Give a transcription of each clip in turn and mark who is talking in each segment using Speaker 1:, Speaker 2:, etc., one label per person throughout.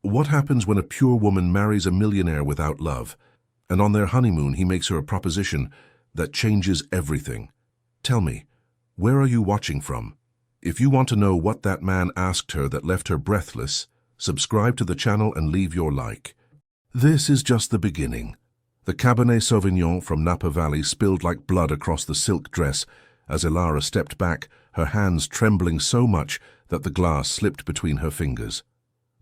Speaker 1: What happens when a pure woman marries a millionaire without love, and on their honeymoon he makes her a proposition that changes everything? Tell me, where are you watching from? If you want to know what that man asked her that left her breathless, subscribe to the channel and leave your like. This is just the beginning. The Cabernet Sauvignon from Napa Valley spilled like blood across the silk dress as Elara stepped back, her hands trembling so much that the glass slipped between her fingers.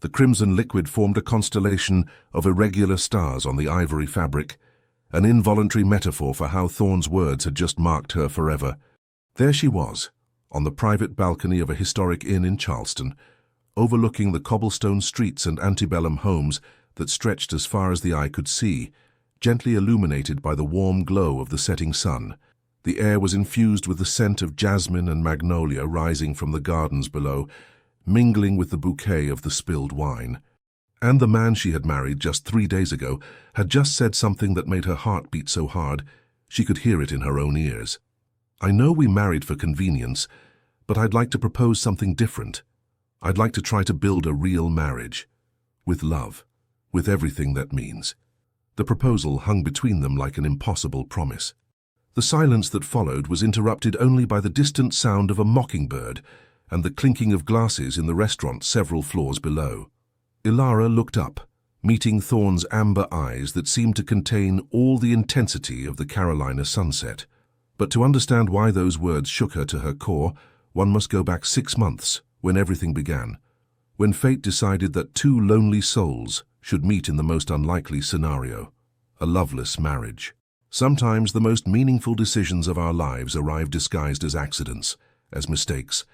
Speaker 1: The crimson liquid formed a constellation of irregular stars on the ivory fabric, an involuntary metaphor for how Thorne's words had just marked her forever. There she was, on the private balcony of a historic inn in Charleston, overlooking the cobblestone streets and antebellum homes that stretched as far as the eye could see, gently illuminated by the warm glow of the setting sun. The air was infused with the scent of jasmine and magnolia rising from the gardens below, mingling with the bouquet of the spilled wine. And the man she had married just 3 days ago had just said something that made her heart beat so hard she could hear it in her own ears. "I know we married for convenience, but I'd like to propose something different. I'd like to try to build a real marriage. With love. With everything that means." The proposal hung between them like an impossible promise. The silence that followed was interrupted only by the distant sound of a mockingbird and the clinking of glasses in the restaurant several floors below. Elara looked up, meeting Thorne's amber eyes that seemed to contain all the intensity of the Carolina sunset. But to understand why those words shook her to her core, one must go back 6 months, when everything began, when fate decided that two lonely souls should meet in the most unlikely scenario, a loveless marriage. Sometimes the most meaningful decisions of our lives arrive disguised as accidents, as mistakes,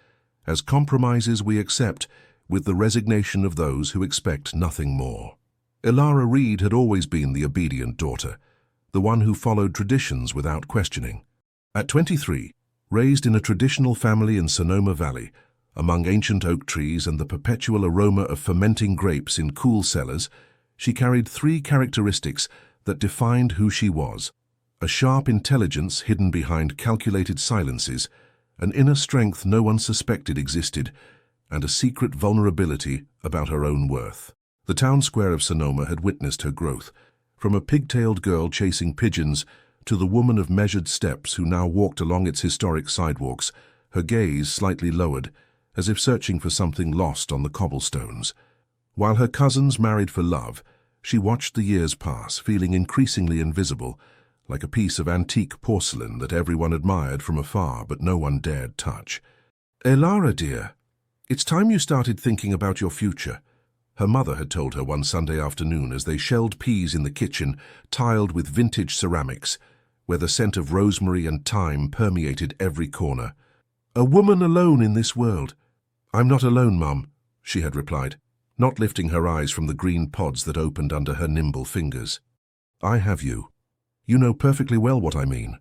Speaker 1: as compromises we accept with the resignation of those who expect nothing more. Elara Reed had always been the obedient daughter, the one who followed traditions without questioning. At 23, raised in a traditional family in Sonoma Valley, among ancient oak trees and the perpetual aroma of fermenting grapes in cool cellars, she carried 3 characteristics that defined who she was: a sharp intelligence hidden behind calculated silences, an inner strength no one suspected existed, and a secret vulnerability about her own worth. The town square of Sonoma had witnessed her growth, from a pigtailed girl chasing pigeons to the woman of measured steps who now walked along its historic sidewalks, her gaze slightly lowered, as if searching for something lost on the cobblestones. While her cousins married for love, she watched the years pass, feeling increasingly invisible, like a piece of antique porcelain that everyone admired from afar but no one dared touch. "Elara, dear, it's time you started thinking about your future," her mother had told her one Sunday afternoon as they shelled peas in the kitchen, tiled with vintage ceramics, where the scent of rosemary and thyme permeated every corner. "A woman alone in this world." "I'm not alone, Mum," she had replied, not lifting her eyes from the green pods that opened under her nimble fingers. "I have you. You know perfectly well what I mean."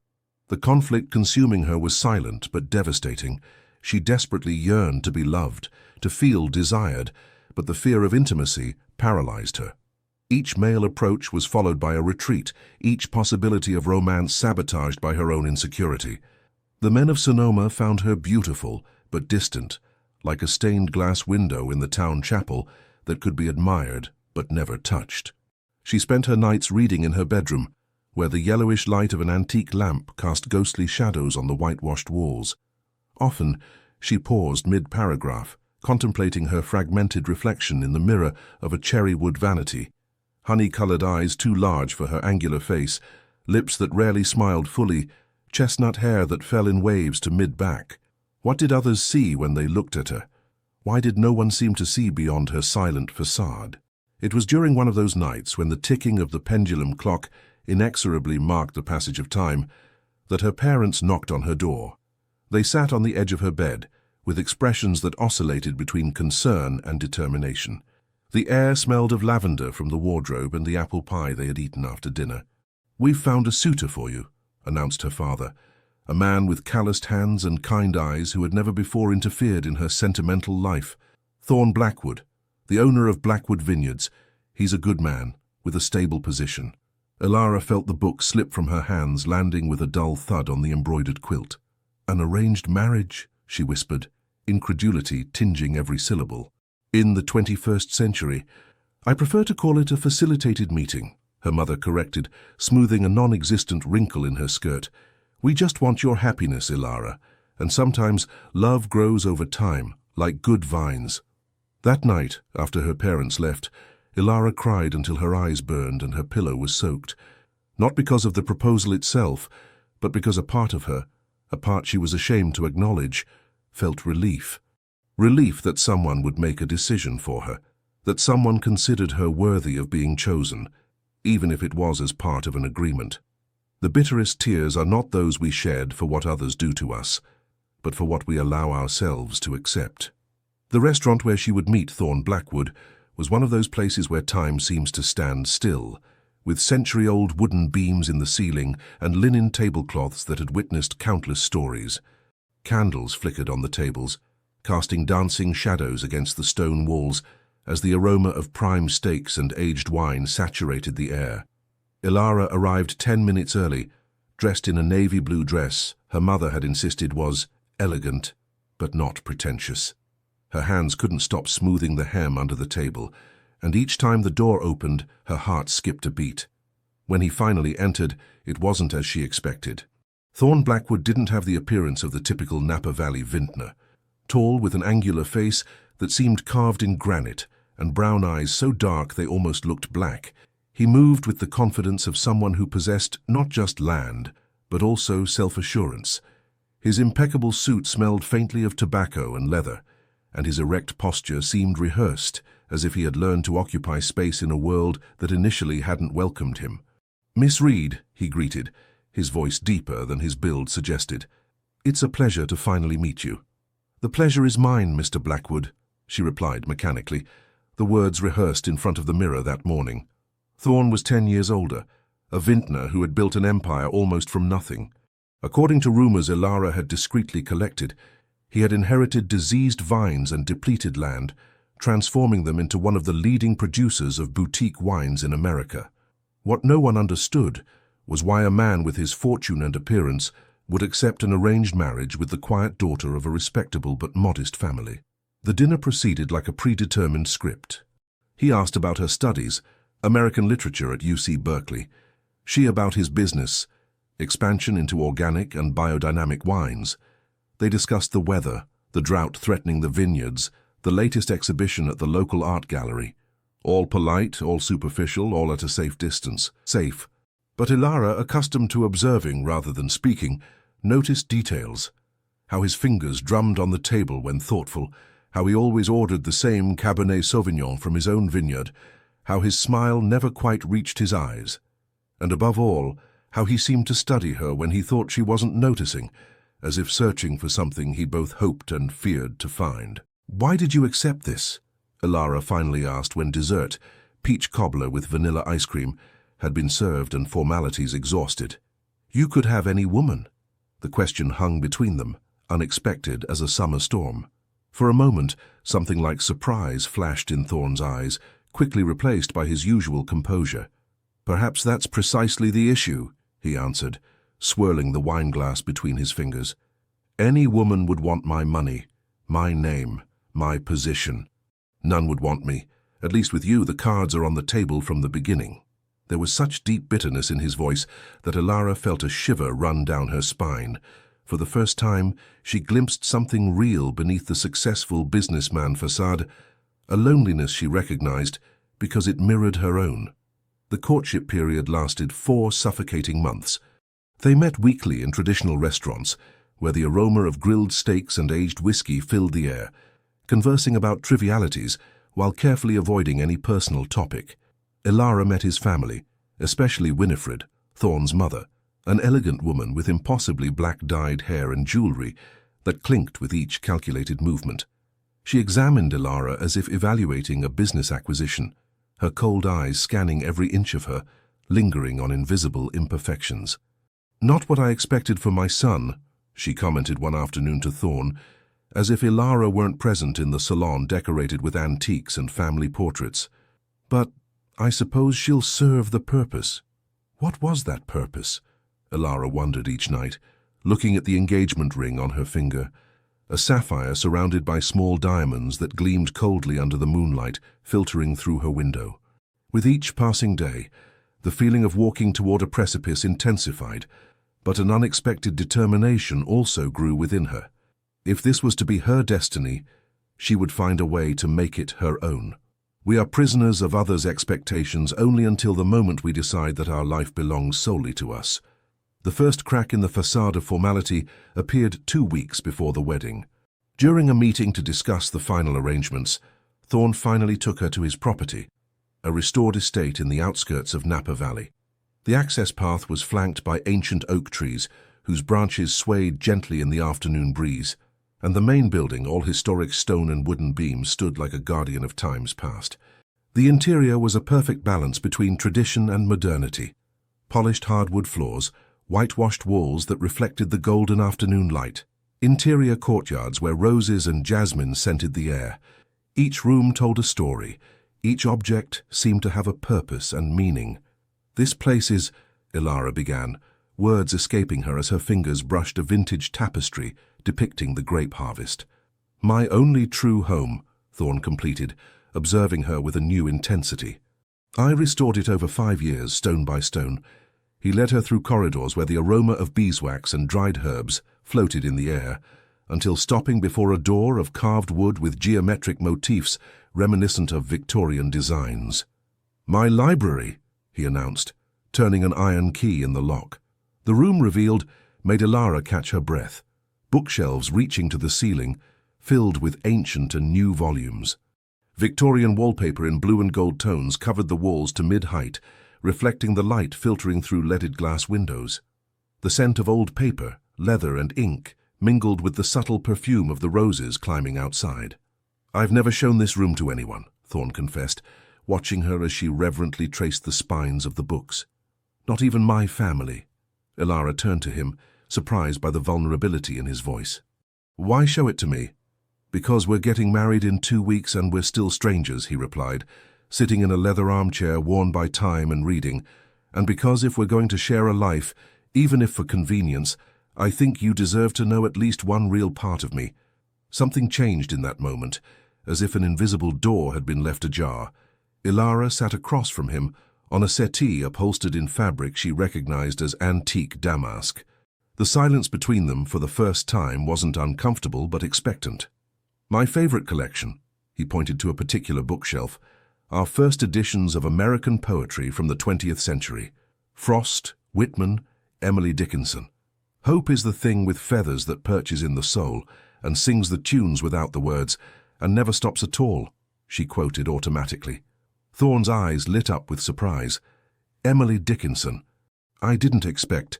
Speaker 1: The conflict consuming her was silent but devastating. She desperately yearned to be loved, to feel desired, but the fear of intimacy paralyzed her. Each male approach was followed by a retreat, each possibility of romance sabotaged by her own insecurity. The men of Sonoma found her beautiful but distant, like a stained glass window in the town chapel that could be admired but never touched. She spent her nights reading in her bedroom, where the yellowish light of an antique lamp cast ghostly shadows on the whitewashed walls. Often, she paused mid-paragraph, contemplating her fragmented reflection in the mirror of a cherry-wood vanity, honey-colored eyes too large for her angular face, lips that rarely smiled fully, chestnut hair that fell in waves to mid-back. What did others see when they looked at her? Why did no one seem to see beyond her silent facade? It was during one of those nights when the ticking of the pendulum clock inexorably marked the passage of time that her parents knocked on her door. They sat on the edge of her bed, with expressions that oscillated between concern and determination. The air smelled of lavender from the wardrobe and the apple pie they had eaten after dinner. "We've found a suitor for you," announced her father, a man with calloused hands and kind eyes who had never before interfered in her sentimental life. "Thorne Blackwood, the owner of Blackwood Vineyards. He's a good man, with a stable position." Elara felt the book slip from her hands, landing with a dull thud on the embroidered quilt. "An arranged marriage," she whispered, incredulity tinging every syllable. "In the 21st century, I prefer to call it a facilitated meeting, her mother corrected, smoothing a non-existent wrinkle in her skirt. We just want your happiness, Ilara, and sometimes love grows over time, like good vines. That night, after her parents left, Ilara cried until her eyes burned and her pillow was soaked. Not because of the proposal itself, but because a part of her, a part she was ashamed to acknowledge, felt relief. Relief that someone would make a decision for her, that someone considered her worthy of being chosen, even if it was as part of an agreement. The bitterest tears are not those we shed for what others do to us, but for what we allow ourselves to accept. The restaurant where she would meet Thorne Blackwood was one of those places where time seems to stand still, with century-old wooden beams in the ceiling and linen tablecloths that had witnessed countless stories. Candles flickered on the tables, casting dancing shadows against the stone walls as the aroma of prime steaks and aged wine saturated the air. Ilara arrived 10 minutes early, dressed in a navy blue dress her mother had insisted was elegant, but not pretentious. Her hands couldn't stop smoothing the hem under the table, and each time the door opened, her heart skipped a beat. When he finally entered, it wasn't as she expected. Thorne Blackwood didn't have the appearance of the typical Napa Valley vintner. Tall, with an angular face that seemed carved in granite, and brown eyes so dark they almost looked black, he moved with the confidence of someone who possessed not just land, but also self-assurance. His impeccable suit smelled faintly of tobacco and leather, and his erect posture seemed rehearsed, as if he had learned to occupy space in a world that initially hadn't welcomed him. "Miss Reed," he greeted, his voice deeper than his build suggested. "It's a pleasure to finally meet you." "The pleasure is mine, Mr. Blackwood," she replied mechanically, the words rehearsed in front of the mirror that morning. Thorne was 10 years older, a vintner who had built an empire almost from nothing. According to rumors Ilara had discreetly collected, he had inherited diseased vines and depleted land, transforming them into one of the leading producers of boutique wines in America. What no one understood was why a man with his fortune and appearance would accept an arranged marriage with the quiet daughter of a respectable but modest family. The dinner proceeded like a predetermined script. He asked about her studies, American literature at UC Berkeley. She about his business, expansion into organic and biodynamic wines. They discussed the weather, the drought threatening the vineyards, the latest exhibition at the local art gallery. All polite, all superficial, all at a safe distance. Safe. But Ilara, accustomed to observing rather than speaking, noticed details. How his fingers drummed on the table when thoughtful, how he always ordered the same Cabernet Sauvignon from his own vineyard, how his smile never quite reached his eyes. And above all, how he seemed to study her when he thought she wasn't noticing, as if searching for something he both hoped and feared to find. "Why did you accept this?" Ilara finally asked when dessert, peach cobbler with vanilla ice cream, had been served and formalities exhausted. "You could have any woman." The question hung between them, unexpected as a summer storm. For a moment, something like surprise flashed in Thorne's eyes, quickly replaced by his usual composure. "Perhaps that's precisely the issue," he answered, swirling the wineglass between his fingers. "Any woman would want my money, my name, my position. None would want me. At least with you, the cards are on the table from the beginning." There was such deep bitterness in his voice that Ilara felt a shiver run down her spine. For the first time, she glimpsed something real beneath the successful businessman facade, a loneliness she recognized because it mirrored her own. The courtship period lasted 4 suffocating months. They met weekly in traditional restaurants, where the aroma of grilled steaks and aged whiskey filled the air, conversing about trivialities while carefully avoiding any personal topic. Ilara met his family, especially Winifred, Thorne's mother, an elegant woman with impossibly black-dyed hair and jewelry that clinked with each calculated movement. She examined Ilara as if evaluating a business acquisition, her cold eyes scanning every inch of her, lingering on invisible imperfections. "Not what I expected for my son," she commented one afternoon to Thorne, as if Ilara weren't present in the salon decorated with antiques and family portraits. "But I suppose she'll serve the purpose." What was that purpose? Ilara wondered each night, looking at the engagement ring on her finger. a sapphire surrounded by small diamonds that gleamed coldly under the moonlight filtering through her window. With each passing day, the feeling of walking toward a precipice intensified, but an unexpected determination also grew within her. If this was to be her destiny, she would find a way to make it her own. We are prisoners of others' expectations only until the moment we decide that our life belongs solely to us. The first crack in the facade of formality appeared 2 weeks before the wedding. During a meeting to discuss the final arrangements, Thorne finally took her to his property, a restored estate in the outskirts of Napa Valley. The access path was flanked by ancient oak trees, whose branches swayed gently in the afternoon breeze, and the main building, all historic stone and wooden beams, stood like a guardian of times past. The interior was a perfect balance between tradition and modernity. Polished hardwood floors, whitewashed walls that reflected the golden afternoon light, interior courtyards where roses and jasmine scented the air. Each room told a story. Each object seemed to have a purpose and meaning. "This place is," Ilara began, words escaping her as her fingers brushed a vintage tapestry depicting the grape harvest. "My only true home," Thorne completed, observing her with a new intensity. "I restored it over 5 years, stone by stone." He led her through corridors where the aroma of beeswax and dried herbs floated in the air, until stopping before a door of carved wood with geometric motifs reminiscent of Victorian designs. "My library," he announced, turning an iron key in the lock. The room revealed made Ilara catch her breath. Bookshelves reaching to the ceiling, filled with ancient and new volumes. Victorian wallpaper in blue and gold tones covered the walls to mid-height, reflecting the light filtering through leaded glass windows. The scent of old paper, leather and ink mingled with the subtle perfume of the roses climbing outside. "I've never shown this room to anyone," Thorne confessed, watching her as she reverently traced the spines of the books. "Not even my family." Ilara turned to him, surprised by the vulnerability in his voice. "Why show it to me?" "Because we're getting married in 2 weeks and we're still strangers," he replied, sitting in a leather armchair worn by time and reading. "And because if we're going to share a life, even if for convenience, I think you deserve to know at least one real part of me." Something changed in that moment, as if an invisible door had been left ajar. Ilara sat across from him, on a settee upholstered in fabric she recognized as antique damask. The silence between them for the first time wasn't uncomfortable but expectant. "My favorite collection," he pointed to a particular bookshelf, "are first editions of American poetry from the 20th century. Frost, Whitman, Emily Dickinson. Hope is the thing with feathers that perches in the soul and sings the tunes without the words and never stops at all," she quoted automatically. Thorne's eyes lit up with surprise. "Emily Dickinson. I didn't expect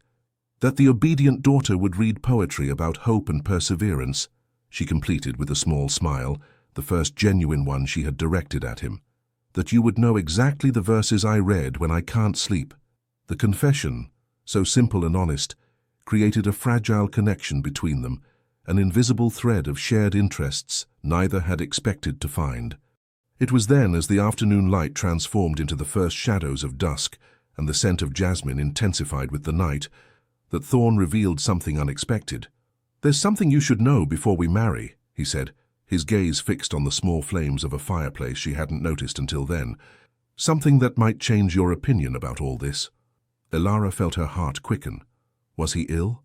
Speaker 1: that the obedient daughter would read poetry about hope and perseverance," she completed with a small smile, the first genuine one she had directed at him. "That you would know exactly the verses I read when I can't sleep." The confession, so simple and honest, created a fragile connection between them, an invisible thread of shared interests neither had expected to find. It was then, as the afternoon light transformed into the first shadows of dusk and the scent of jasmine intensified with the night, that Thorne revealed something unexpected. "There's something you should know before we marry," he said, his gaze fixed on the small flames of a fireplace she hadn't noticed until then. "Something that might change your opinion about all this." Ilara felt her heart quicken. Was he ill?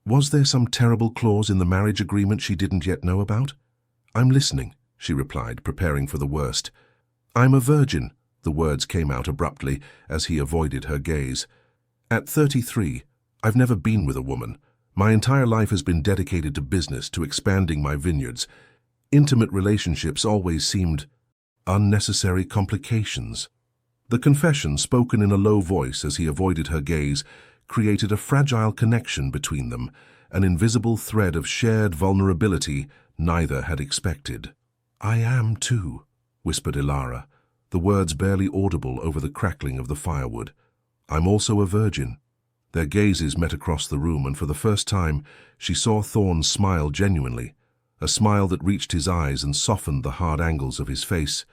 Speaker 1: Was there some terrible clause in the marriage agreement she didn't yet know about? "I'm listening," she replied, preparing for the worst. "I'm a virgin," the words came out abruptly as he avoided her gaze. "At 33, I've never been with a woman. My entire life has been dedicated to business, to expanding my vineyards. Intimate relationships always seemed unnecessary complications." The confession, spoken in a low voice as he avoided her gaze, created a fragile connection between them, an invisible thread of shared vulnerability neither had expected. "I am too," whispered Ilara, the words barely audible over the crackling of the firewood. "I'm also a virgin." Their gazes met across the room, and for the first time she saw Thorne smile genuinely, a smile that reached his eyes and softened the hard angles of his face.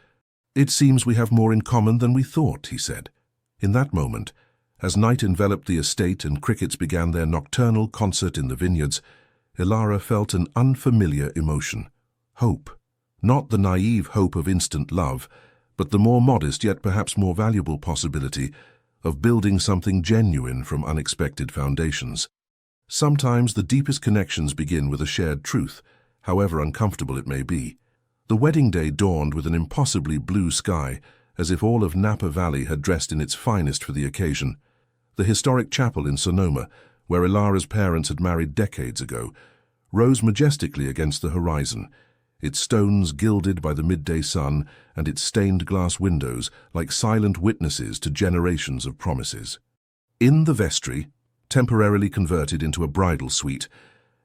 Speaker 1: "It seems we have more in common than we thought," he said. In that moment, as night enveloped the estate and crickets began their nocturnal concert in the vineyards, Ilara felt an unfamiliar emotion. Hope. Not the naive hope of instant love, but the more modest yet perhaps more valuable possibility of building something genuine from unexpected foundations. Sometimes the deepest connections begin with a shared truth, however uncomfortable it may be. The wedding day dawned with an impossibly blue sky, as if all of Napa Valley had dressed in its finest for the occasion. The historic chapel in Sonoma, where Ilara's parents had married decades ago, rose majestically against the horizon, its stones gilded by the midday sun and its stained glass windows like silent witnesses to generations of promises. In the vestry, temporarily converted into a bridal suite,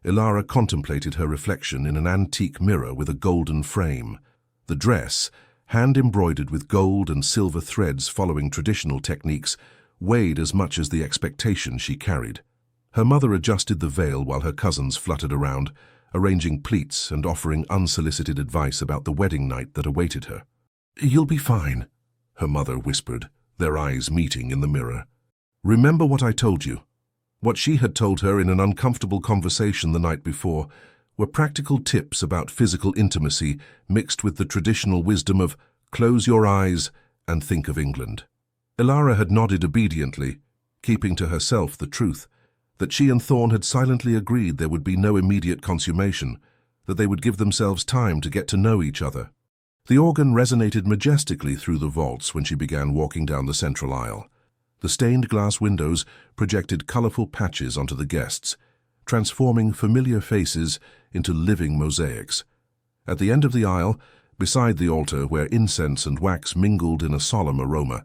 Speaker 1: Ilara contemplated her reflection in an antique mirror with a golden frame. The dress, hand-embroidered with gold and silver threads following traditional techniques, weighed as much as the expectation she carried. Her mother adjusted the veil while her cousins fluttered around, arranging pleats and offering unsolicited advice about the wedding night that awaited her. "You'll be fine," her mother whispered, their eyes meeting in the mirror. "Remember what I told you." What she had told her in an uncomfortable conversation the night before were practical tips about physical intimacy mixed with the traditional wisdom of close your eyes and think of England. Ilara had nodded obediently, keeping to herself the truth that she and Thorn had silently agreed there would be no immediate consummation, that they would give themselves time to get to know each other. The organ resonated majestically through the vaults when she began walking down the central aisle. The stained glass windows projected colorful patches onto the guests, transforming familiar faces into living mosaics. At the end of the aisle, beside the altar where incense and wax mingled in a solemn aroma,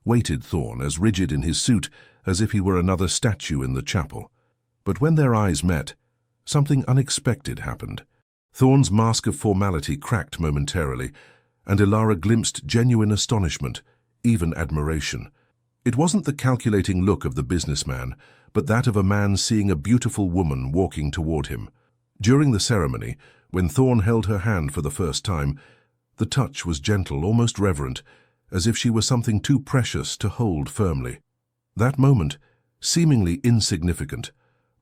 Speaker 1: waited Thorn, as rigid in his suit as if he were another statue in the chapel. But when their eyes met, something unexpected happened. Thorn's mask of formality cracked momentarily, and Ilara glimpsed genuine astonishment, even admiration. It wasn't the calculating look of the businessman, but that of a man seeing a beautiful woman walking toward him. During the ceremony, when Thorn held her hand for the first time, the touch was gentle, almost reverent, as if she were something too precious to hold firmly. That moment, seemingly insignificant,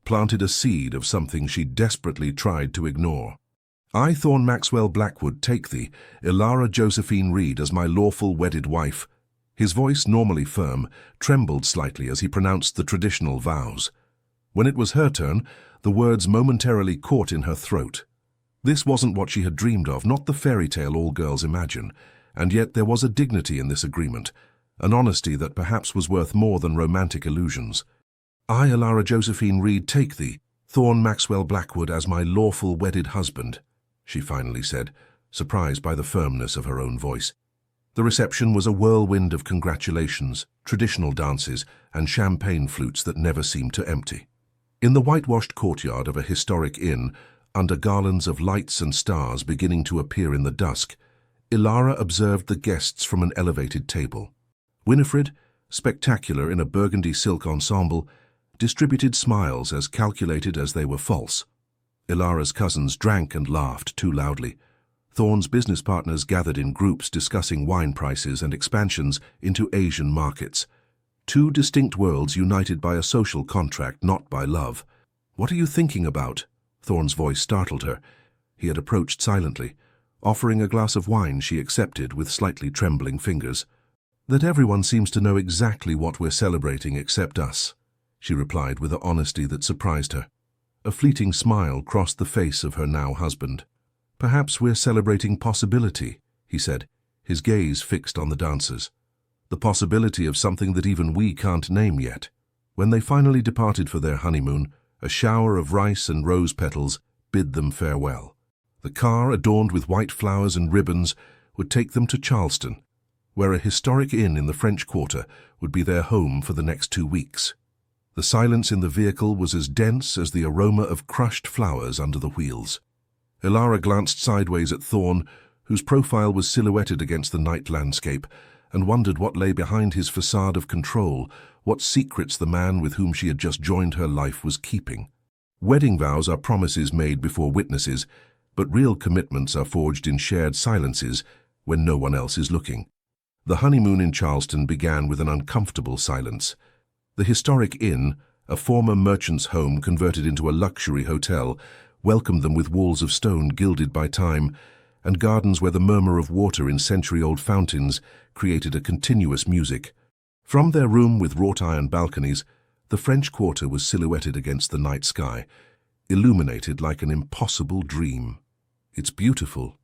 Speaker 1: planted a seed of something she desperately tried to ignore. "I, Thorn Maxwell Blackwood, take thee, Ilara Josephine Reed, as my lawful wedded wife." His voice, normally firm, trembled slightly as he pronounced the traditional vows. When it was her turn, the words momentarily caught in her throat. This wasn't what she had dreamed of, not the fairy tale all girls imagine, and yet there was a dignity in this agreement, an honesty that perhaps was worth more than romantic illusions. "I, Ilara Josephine Reed, take thee, Thorn Maxwell Blackwood, as my lawful wedded husband," she finally said, surprised by the firmness of her own voice. The reception was a whirlwind of congratulations, traditional dances, and champagne flutes that never seemed to empty. In the whitewashed courtyard of a historic inn, under garlands of lights and stars beginning to appear in the dusk, Ilara observed the guests from an elevated table. Winifred, spectacular in a burgundy silk ensemble, distributed smiles as calculated as they were false. Ilara's cousins drank and laughed too loudly. Thorn's business partners gathered in groups discussing wine prices and expansions into Asian markets. Two distinct worlds united by a social contract, not by love. "What are you thinking about?" Thorn's voice startled her. He had approached silently. Offering a glass of wine, she accepted with slightly trembling fingers. "That everyone seems to know exactly what we're celebrating except us," she replied with an honesty that surprised her. A fleeting smile crossed the face of her now husband. "Perhaps we're celebrating possibility," he said, his gaze fixed on the dancers. "The possibility of something that even we can't name yet." When they finally departed for their honeymoon, a shower of rice and rose petals bid them farewell. The car, adorned with white flowers and ribbons, would take them to Charleston, where a historic inn in the French Quarter would be their home for the next 2 weeks. The silence in the vehicle was as dense as the aroma of crushed flowers under the wheels. Ilara glanced sideways at Thorn, whose profile was silhouetted against the night landscape, and wondered what lay behind his facade of control, what secrets the man with whom she had just joined her life was keeping. Wedding vows are promises made before witnesses, but real commitments are forged in shared silences when no one else is looking. The honeymoon in Charleston began with an uncomfortable silence. The historic inn, a former merchant's home converted into a luxury hotel, welcomed them with walls of stone gilded by time, and gardens where the murmur of water in century-old fountains created a continuous music. From their room with wrought-iron balconies, the French Quarter was silhouetted against the night sky, illuminated like an impossible dream. "It's beautiful,"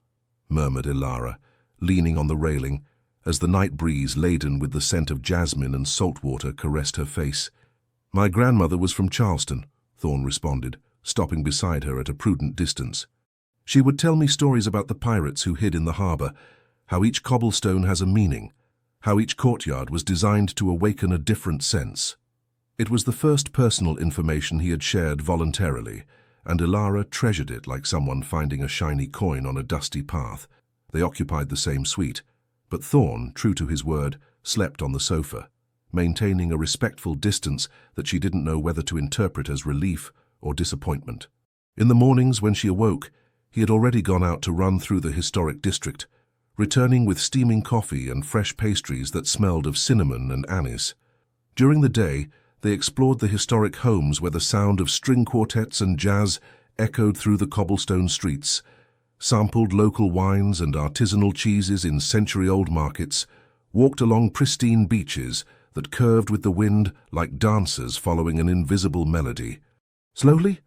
Speaker 1: murmured Ilara, leaning on the railing, as the night breeze laden with the scent of jasmine and salt water caressed her face. "My grandmother was from Charleston," Thorne responded, stopping beside her at a prudent distance. "She would tell me stories about the pirates who hid in the harbor, how each cobblestone has a meaning, how each courtyard was designed to awaken a different sense." It was the first personal information he had shared voluntarily, and Ilara treasured it like someone finding a shiny coin on a dusty path. They occupied the same suite, but Thorne, true to his word, slept on the sofa, maintaining a respectful distance that she didn't know whether to interpret as relief or disappointment. In the mornings when she awoke, he had already gone out to run through the historic district, returning with steaming coffee and fresh pastries that smelled of cinnamon and anise. During the day, they explored the historic homes where the sound of string quartets and jazz echoed through the cobblestone streets, sampled local wines and artisanal cheeses in century-old markets, walked along pristine beaches that curved with the wind like dancers following an invisible melody. Slowly,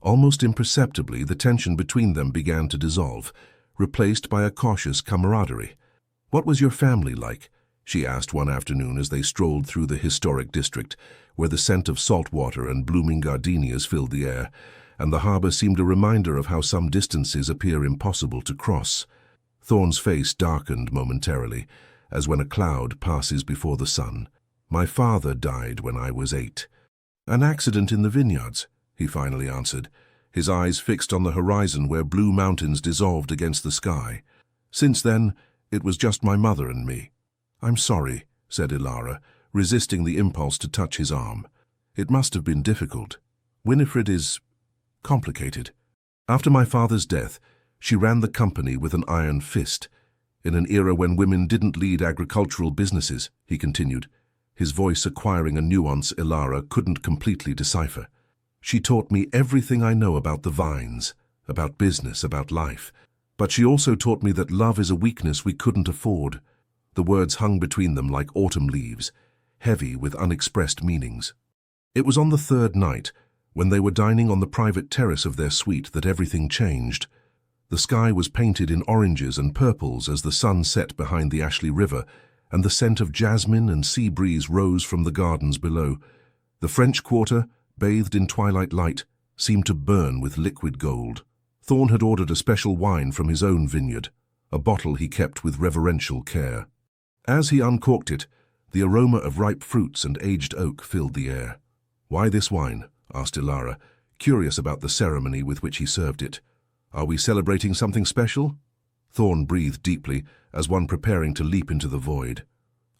Speaker 1: almost imperceptibly, the tension between them began to dissolve, replaced by a cautious camaraderie. "What was your family like?" she asked one afternoon as they strolled through the historic district, where the scent of salt water and blooming gardenias filled the air, and the harbor seemed a reminder of how some distances appear impossible to cross. Thorne's face darkened momentarily, as when a cloud passes before the sun. "My father died when I was 8. "An accident in the vineyards," he finally answered, his eyes fixed on the horizon where blue mountains dissolved against the sky. "Since then, it was just my mother and me." "I'm sorry," said Ilara, resisting the impulse to touch his arm. "It must have been difficult. Winifred is complicated. After my father's death, she ran the company with an iron fist. In an era when women didn't lead agricultural businesses," he continued, his voice acquiring a nuance Ilara couldn't completely decipher. "She taught me everything I know about the vines, about business, about life. But she also taught me that love is a weakness we couldn't afford." The words hung between them like autumn leaves, heavy with unexpressed meanings. It was on the third night, when they were dining on the private terrace of their suite, that everything changed. The sky was painted in oranges and purples as the sun set behind the Ashley River, and the scent of jasmine and sea breeze rose from the gardens below. The French Quarter, bathed in twilight light, seemed to burn with liquid gold. Thorne had ordered a special wine from his own vineyard, a bottle he kept with reverential care. As he uncorked it, the aroma of ripe fruits and aged oak filled the air. "Why this wine?" asked Ilara, curious about the ceremony with which he served it. "Are we celebrating something special?" Thorne breathed deeply, as one preparing to leap into the void.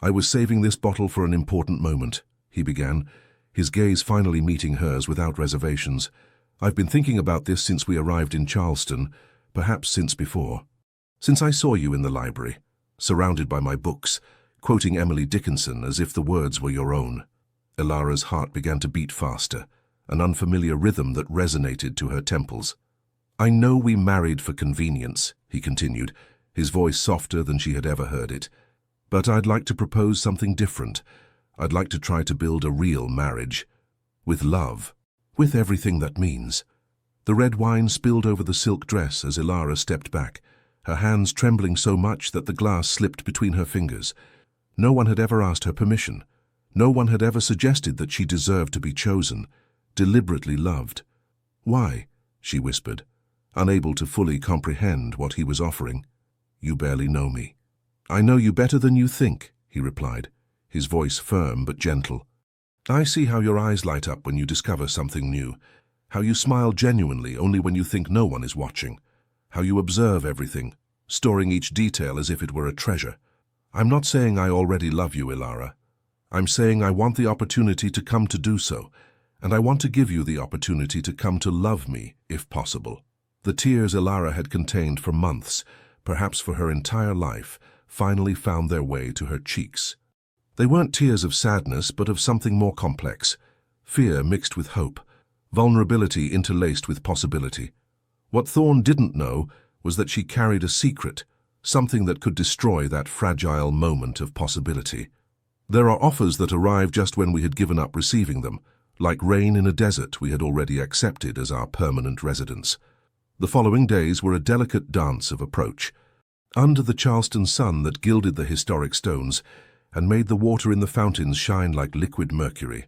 Speaker 1: "I was saving this bottle for an important moment," he began, his gaze finally meeting hers without reservations. "I've been thinking about this since we arrived in Charleston, perhaps since before. Since I saw you in the library, surrounded by my books, quoting Emily Dickinson as if the words were your own." Ilara's heart began to beat faster, an unfamiliar rhythm that resonated to her temples. "I know we married for convenience," he continued, his voice softer than she had ever heard it. "But I'd like to propose something different. I'd like to try to build a real marriage. With love. With everything that means." The red wine spilled over the silk dress as Ilara stepped back, her hands trembling so much that the glass slipped between her fingers. No one had ever asked her permission. No one had ever suggested that she deserved to be chosen, deliberately loved. "Why?" she whispered, unable to fully comprehend what he was offering. "You barely know me." "I know you better than you think," he replied, his voice firm but gentle. "I see how your eyes light up when you discover something new, how you smile genuinely only when you think no one is watching, how you observe everything, storing each detail as if it were a treasure. I'm not saying I already love you, Ilara. I'm saying I want the opportunity to come to do so, and I want to give you the opportunity to come to love me, if possible." The tears Ilara had contained for months, perhaps for her entire life, finally found their way to her cheeks. They weren't tears of sadness, but of something more complex. Fear mixed with hope, vulnerability interlaced with possibility. What Thorn didn't know was that she carried a secret, something that could destroy that fragile moment of possibility. There are offers that arrive just when we had given up receiving them, like rain in a desert we had already accepted as our permanent residence. The following days were a delicate dance of approach. Under the Charleston sun that gilded the historic stones and made the water in the fountains shine like liquid mercury,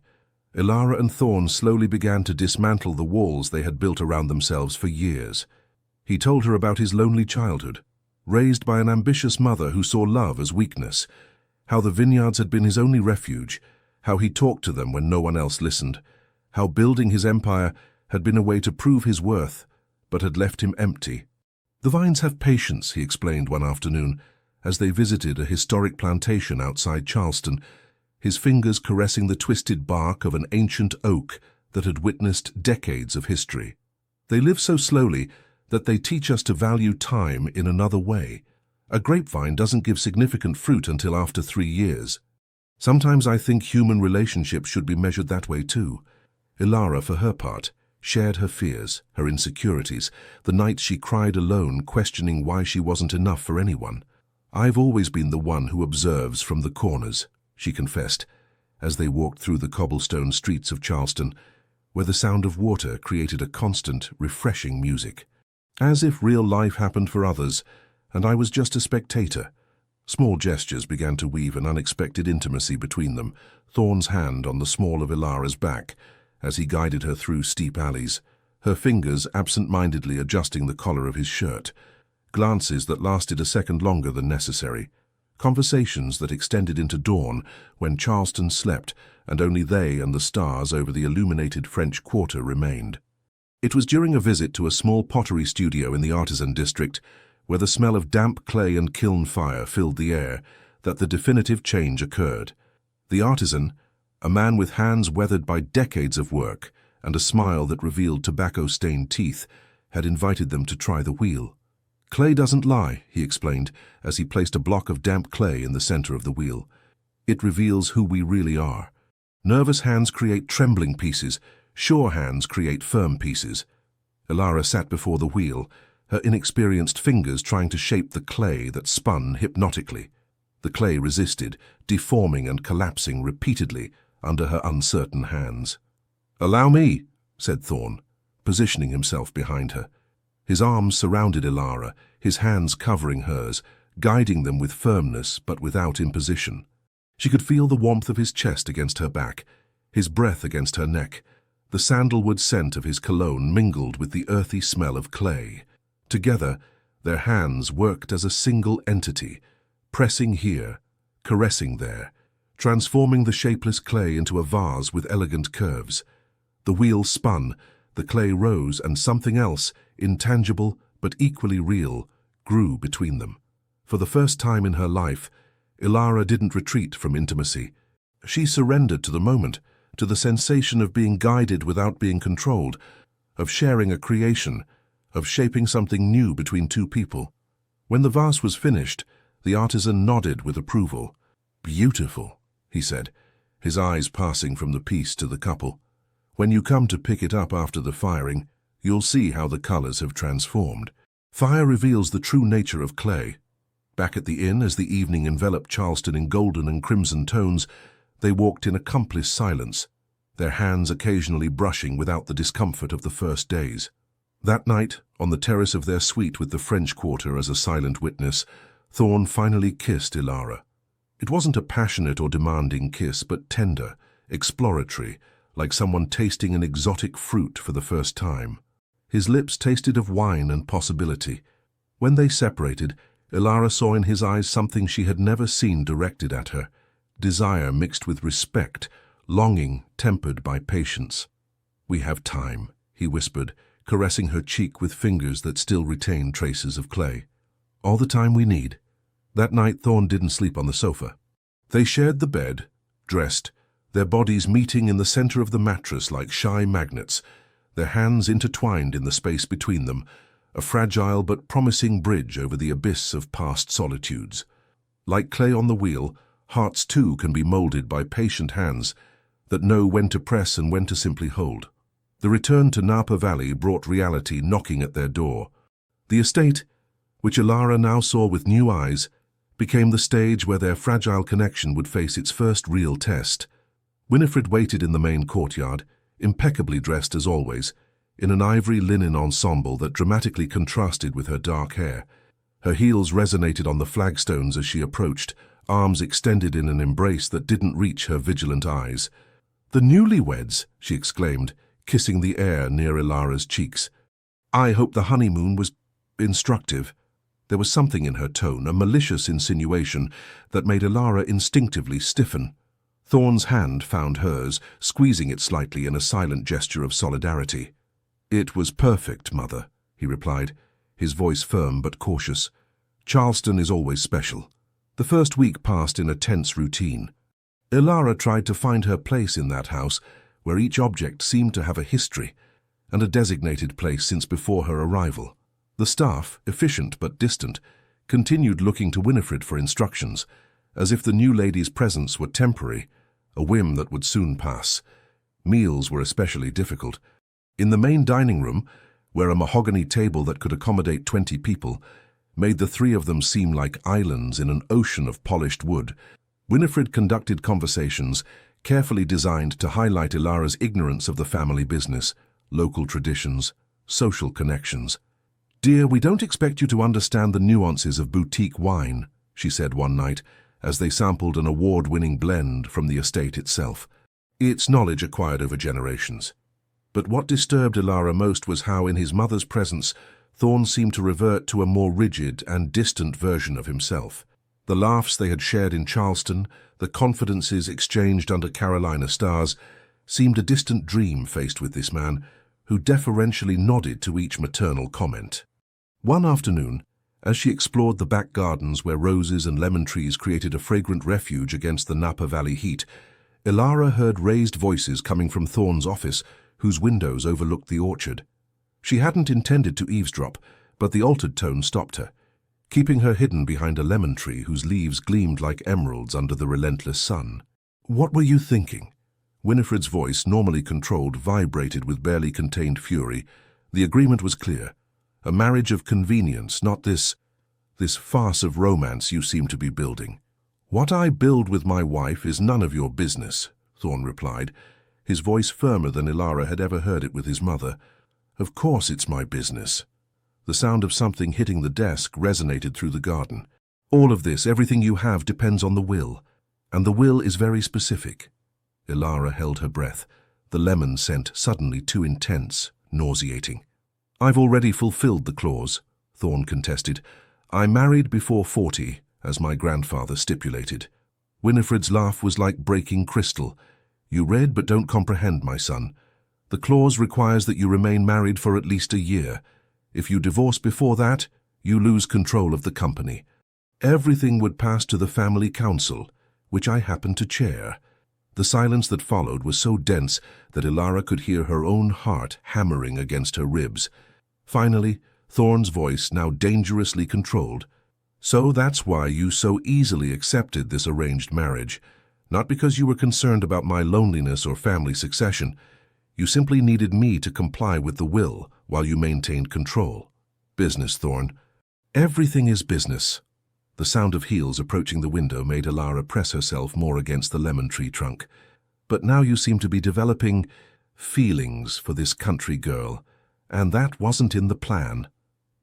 Speaker 1: Ilara and Thorn slowly began to dismantle the walls they had built around themselves for years. He told her about his lonely childhood, raised by an ambitious mother who saw love as weakness, how the vineyards had been his only refuge, how he talked to them when no one else listened, how building his empire had been a way to prove his worth, but had left him empty. "The vines have patience," he explained one afternoon, as they visited a historic plantation outside Charleston, his fingers caressing the twisted bark of an ancient oak that had witnessed decades of history. "They live so slowly that they teach us to value time in another way. A grapevine doesn't give significant fruit until after 3 years. Sometimes I think human relationships should be measured that way too." Ilara, for her part, shared her fears, her insecurities, the nights she cried alone, questioning why she wasn't enough for anyone. "I've always been the one who observes from the corners," she confessed, as they walked through the cobblestone streets of Charleston, where the sound of water created a constant, refreshing music. "As if real life happened for others, and I was just a spectator." Small gestures began to weave an unexpected intimacy between them, Thorn's hand on the small of Ilara's back, as he guided her through steep alleys, her fingers absent-mindedly adjusting the collar of his shirt, glances that lasted a second longer than necessary, conversations that extended into dawn when Charleston slept and only they and the stars over the illuminated French Quarter remained. It was during a visit to a small pottery studio in the artisan district, where the smell of damp clay and kiln fire filled the air, that the definitive change occurred. The artisan, a man with hands weathered by decades of work and a smile that revealed tobacco-stained teeth, had invited them to try the wheel. "Clay doesn't lie," he explained, as he placed a block of damp clay in the center of the wheel. "It reveals who we really are. Nervous hands create trembling pieces, sure hands create firm pieces." Ilara sat before the wheel, her inexperienced fingers trying to shape the clay that spun hypnotically. The clay resisted, deforming and collapsing repeatedly under her uncertain hands. "Allow me," said Thorn, positioning himself behind her. His arms surrounded Ilara, his hands covering hers, guiding them with firmness but without imposition. She could feel the warmth of his chest against her back, his breath against her neck. The sandalwood scent of his cologne mingled with the earthy smell of clay. Together, their hands worked as a single entity, pressing here, caressing there, transforming the shapeless clay into a vase with elegant curves. The wheel spun, the clay rose, and something else, intangible but equally real, grew between them. For the first time in her life, Ilara didn't retreat from intimacy. She surrendered to the moment, to the sensation of being guided without being controlled, of sharing a creation, of shaping something new between two people. When the vase was finished, the artisan nodded with approval. "Beautiful," he said, his eyes passing from the piece to the couple. "When you come to pick it up after the firing, you'll see how the colors have transformed. Fire reveals the true nature of clay." Back at the inn, as the evening enveloped Charleston in golden and crimson tones, they walked in accomplice silence, their hands occasionally brushing without the discomfort of the first days. That night, on the terrace of their suite with the French Quarter as a silent witness, Thorn finally kissed Ilara. It wasn't a passionate or demanding kiss, but tender, exploratory, like someone tasting an exotic fruit for the first time. His lips tasted of wine and possibility. When they separated, Ilara saw in his eyes something she had never seen directed at her, desire mixed with respect, longing tempered by patience. "We have time," he whispered, caressing her cheek with fingers that still retained traces of clay. "All the time we need." That night Thorn didn't sleep on the sofa. They shared the bed, dressed, their bodies meeting in the center of the mattress like shy magnets, their hands intertwined in the space between them, a fragile but promising bridge over the abyss of past solitudes. Like clay on the wheel, hearts too can be molded by patient hands that know when to press and when to simply hold. The return to Napa Valley brought reality knocking at their door. The estate, which Ilara now saw with new eyes, became the stage where their fragile connection would face its first real test. Winifred waited in the main courtyard, impeccably dressed as always, in an ivory linen ensemble that dramatically contrasted with her dark hair. Her heels resonated on the flagstones as she approached, arms extended in an embrace that didn't reach her vigilant eyes. "The newlyweds!" she exclaimed, kissing the air near Ilara's cheeks. "I hope the honeymoon was instructive." There was something in her tone, a malicious insinuation, that made Ilara instinctively stiffen. Thorne's hand found hers, squeezing it slightly in a silent gesture of solidarity. "It was perfect, Mother," he replied, his voice firm but cautious. "Charleston is always special." The first week passed in a tense routine. Ilara tried to find her place in that house, where each object seemed to have a history and a designated place since before her arrival. The staff, efficient but distant, continued looking to Winifred for instructions, as if the new lady's presence were temporary, a whim that would soon pass. Meals were especially difficult. In the main dining room, where a mahogany table that could accommodate 20 people made the three of them seem like islands in an ocean of polished wood, Winifred conducted conversations carefully designed to highlight Ilara's ignorance of the family business, local traditions, social connections. "Dear, we don't expect you to understand the nuances of boutique wine," she said one night, as they sampled an award-winning blend from the estate itself. It's knowledge acquired over generations. But what disturbed Ilara most was how, in his mother's presence, Thorne seemed to revert to a more rigid and distant version of himself. The laughs they had shared in Charleston, the confidences exchanged under Carolina stars, seemed a distant dream faced with this man, who deferentially nodded to each maternal comment. One afternoon, as she explored the back gardens where roses and lemon trees created a fragrant refuge against the Napa Valley heat, Ilara heard raised voices coming from Thorne's office, whose windows overlooked the orchard. She hadn't intended to eavesdrop, but the altered tone stopped her, keeping her hidden behind a lemon tree whose leaves gleamed like emeralds under the relentless sun. "What were you thinking?" Winifred's voice, normally controlled, vibrated with barely contained fury. The agreement was clear. A marriage of convenience, not this farce of romance you seem to be building. "What I build with my wife is none of your business," Thorne replied, his voice firmer than Ilara had ever heard it with his mother. "Of course it's my business." The sound of something hitting the desk resonated through the garden. "All of this, everything you have, depends on the will, and the will is very specific." Ilara held her breath, the lemon scent suddenly too intense, nauseating. "I've already fulfilled the clause," Thorne contested. "I married before 40, as my grandfather stipulated." Winifred's laugh was like breaking crystal. "You read but don't comprehend, my son. The clause requires that you remain married for at least a year. If you divorce before that, you lose control of the company. Everything would pass to the family council, which I happen to chair." The silence that followed was so dense that Ilara could hear her own heart hammering against her ribs. Finally, Thorne's voice, now dangerously controlled. "So that's why you so easily accepted this arranged marriage. Not because you were concerned about my loneliness or family succession. You simply needed me to comply with the will while you maintained control. Business, Thorne. Everything is business." The sound of heels approaching the window made Ilara press herself more against the lemon tree trunk. "But now you seem to be developing feelings for this country girl, and that wasn't in the plan."